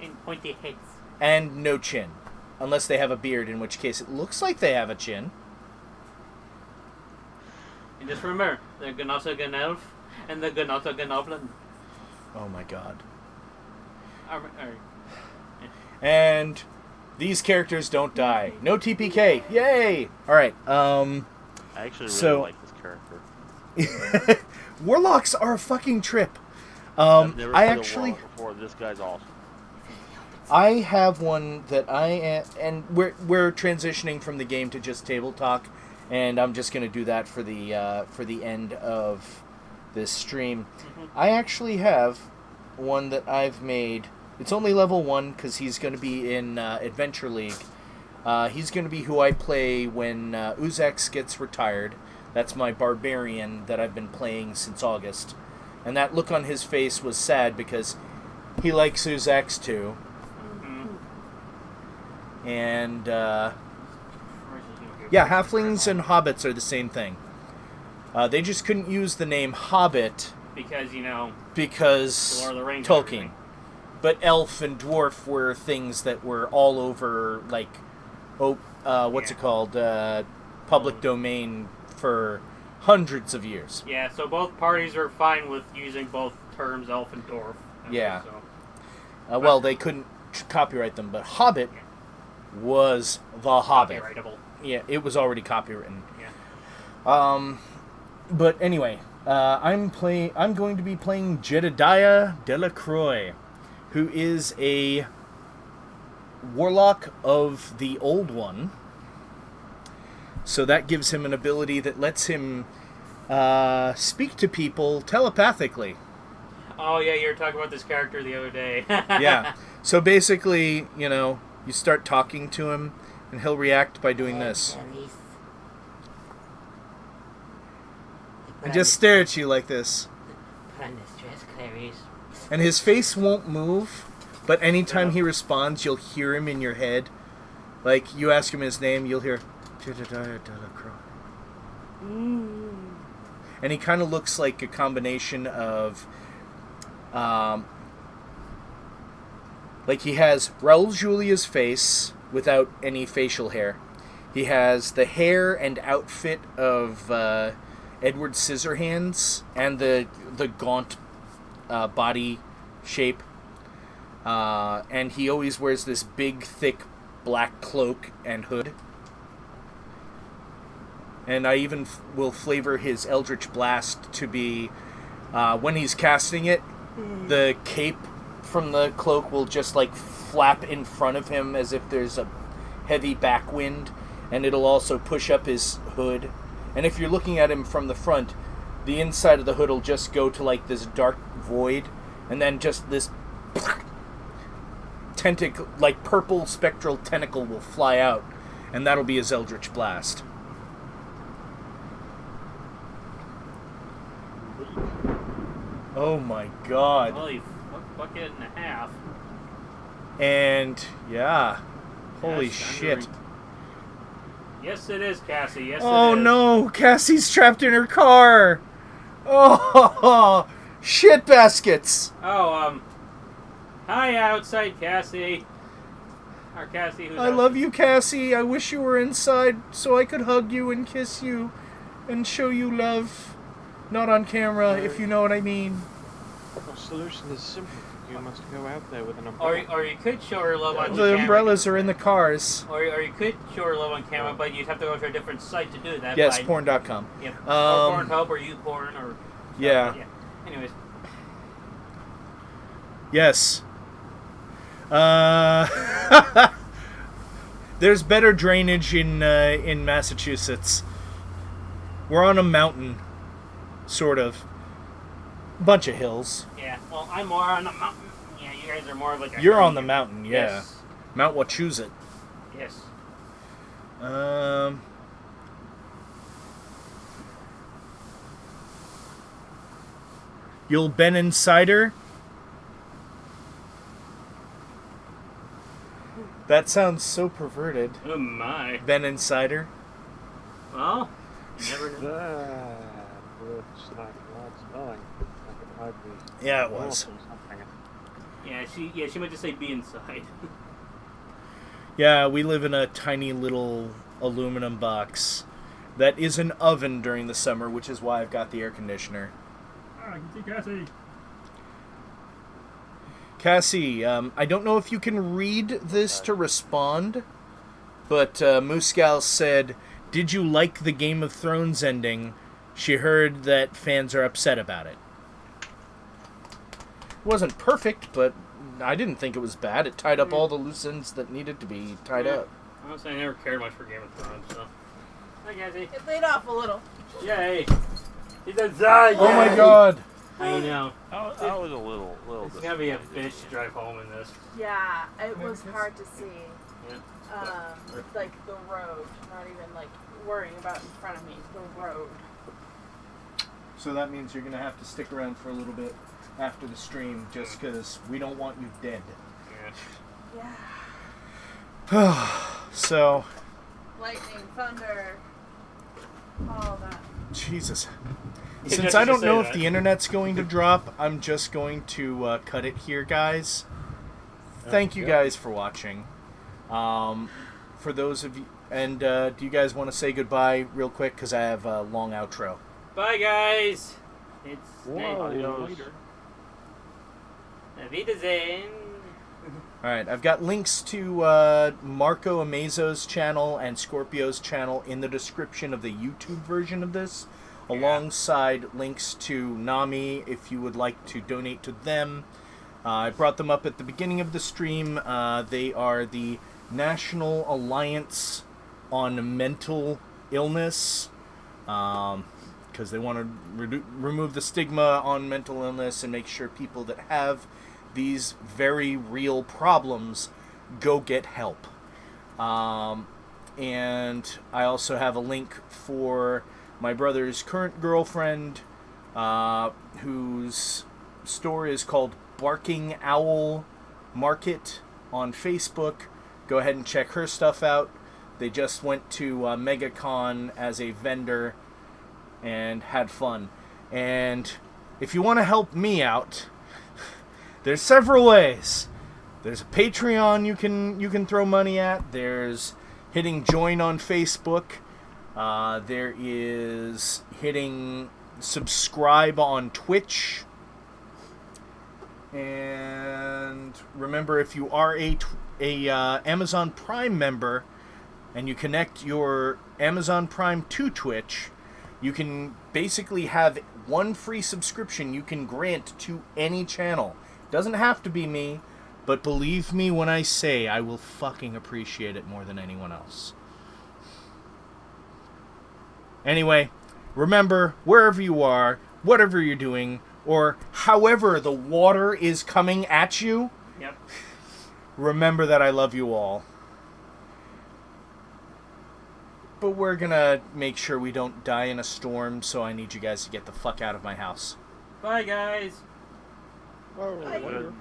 And pointy heads. and no chin. Unless they have a beard, in which case it looks like they have a chin. And just remember, the Gnota Gnelf and the Gnota Gnoblin. Oh my god. Are And these characters don't die. No TPK. Yay! Alright, I actually really So- like this character. Warlocks are a fucking trip. I've never I played a actually... warlock before. This guy's awesome. I have one that I am, and we're transitioning from the game to just table talk, and I'm just gonna do that for the end of this stream. I actually have one that I've made. It's only level 1 because he's gonna be in Adventure League. He's gonna be who I play when Uzex gets retired. That's my barbarian that I've been playing since August, and that look on his face was sad because he likes Uzex too. And, yeah, halflings and hobbits are the same thing. They just couldn't use the name Hobbit because, because Lord of the Rings and Tolkien. everything. But elf and dwarf were things that were all over, like, what's it called? Public domain for hundreds of years. Yeah, so both parties are fine with using both terms, elf and dwarf. Yeah. So, Well, they couldn't copyright them, but Hobbit was the Hobbit. copyrightable. Yeah, it was already copywritten. Yeah. But anyway, I'm going to be playing Jedediah Delacroix, who is a warlock of the old one. So that gives him an ability that lets him speak to people telepathically. Oh, yeah, you were talking about this character the other day. Yeah. So basically, you start talking to him, and he'll react by doing this. and just stare at you like this. Put on this dress, Clarice. And his face won't move, but anytime he responds, you'll hear him in your head. Like, you ask him his name, you'll hear... And he kind of looks like a combination of... like, he has Raul Julia's face without any facial hair. He has the hair and outfit of Edward Scissorhands and the gaunt body shape. And he always wears this big, thick black cloak and hood. And I even will flavor his Eldritch Blast to be, when he's casting it, the cape from the cloak will just like flap in front of him as if there's a heavy backwind, and it'll also push up his hood. And if you're looking at him from the front, the inside of the hood will just go to like this dark void, and then just this tentacle, like purple spectral tentacle, will fly out, and that'll be his Eldritch Blast. Oh my god. Holy bucket and a half. And, yeah. Holy Yes, shit. Yes, it is, Cassie. Yes, Oh it is. no, Cassie's trapped in her car. Oh, shit baskets. Oh, hi outside, Cassie. Our Cassie who's I love you, Cassie. I wish you were inside so I could hug you and kiss you and show you love. Not on camera, if you know what I mean. The solution is simple. You must go out there with an umbrella. Or you could show her love on The camera. umbrellas are in the cars. Or you could show her love on camera, but you'd have to go to a different site to do that. Yes, by, porn.com. Yep. Or Pornhub or YouPorn or... Yeah. Anyways. Yes. There's better drainage in Massachusetts. We're on a mountain, sort of. Bunch of hills. Yeah, well, I'm more on the mountain. Yeah, you guys are more of like a... You're on the mountain, yeah. Yes. Mount Wachusett. Yes. You'll Ben Insider. That sounds so perverted. Oh my. Ben Insider. Well, you never know. That looks like lots of like it might be Yeah, it was. something. Yeah, she meant to say be inside. Yeah, we live in a tiny little aluminum box that is an oven during the summer, which is why I've got the air conditioner. I can see Cassie. Cassie, I don't know if you can read this to respond, but Muscal said, "Did you like the Game of Thrones ending? She heard that fans are upset about it." It wasn't perfect, but I didn't think it was bad. It tied up all the loose ends that needed to be tied up. Honestly, I never cared much for Game of Thrones, so... Hi, Cassie. It laid off a little. Yay! He's inside! Oh my god! I know. I was a little It's gonna be a bitch to drive home in this. Yeah, it was hard to see. Yeah. Like the road, not even like worrying about in front of me, the road. So that means you're going to have to stick around for a little bit after the stream, just because we don't want you dead. Yeah. So... Lightning, thunder, all that. Jesus. Yeah, Since just I to don't say know if that. the internet's going to drop, I'm just going to cut it here, guys. Thank you guys for watching. For those of you... And do you guys want to say goodbye real quick? Because I have a long outro. Bye, guys! It's... Adios. Auf Wiedersehen! Alright, I've got links to Marco Amazo's channel and Scorpio's channel in the description of the YouTube version of this, alongside links to Nami if you would like to donate to them. I brought them up at the beginning of the stream. They are the National Alliance on Mental Illness, because they want to remove the stigma on mental illness and make sure people that have these very real problems go get help. And I also have a link for my brother's current girlfriend, whose store is called Barking Owl Market on Facebook. Go ahead and check her stuff out. They just went to MegaCon as a vendor and had fun. And if you want to help me out, there's several ways. There's a Patreon you can throw money at. There's hitting join on Facebook. There is hitting subscribe on Twitch. And remember, if you are a Amazon Prime member and you connect your Amazon Prime to Twitch, you can basically have one free subscription you can grant to any channel. Doesn't have to be me, but believe me when I say I will fucking appreciate it more than anyone else. Anyway, remember, wherever you are, whatever you're doing, or however the water is coming at you, Yep. remember that I love you all. But we're gonna make sure we don't die in a storm, so I need you guys to get the fuck out of my house. Bye, guys. Oh, Bye. whatever.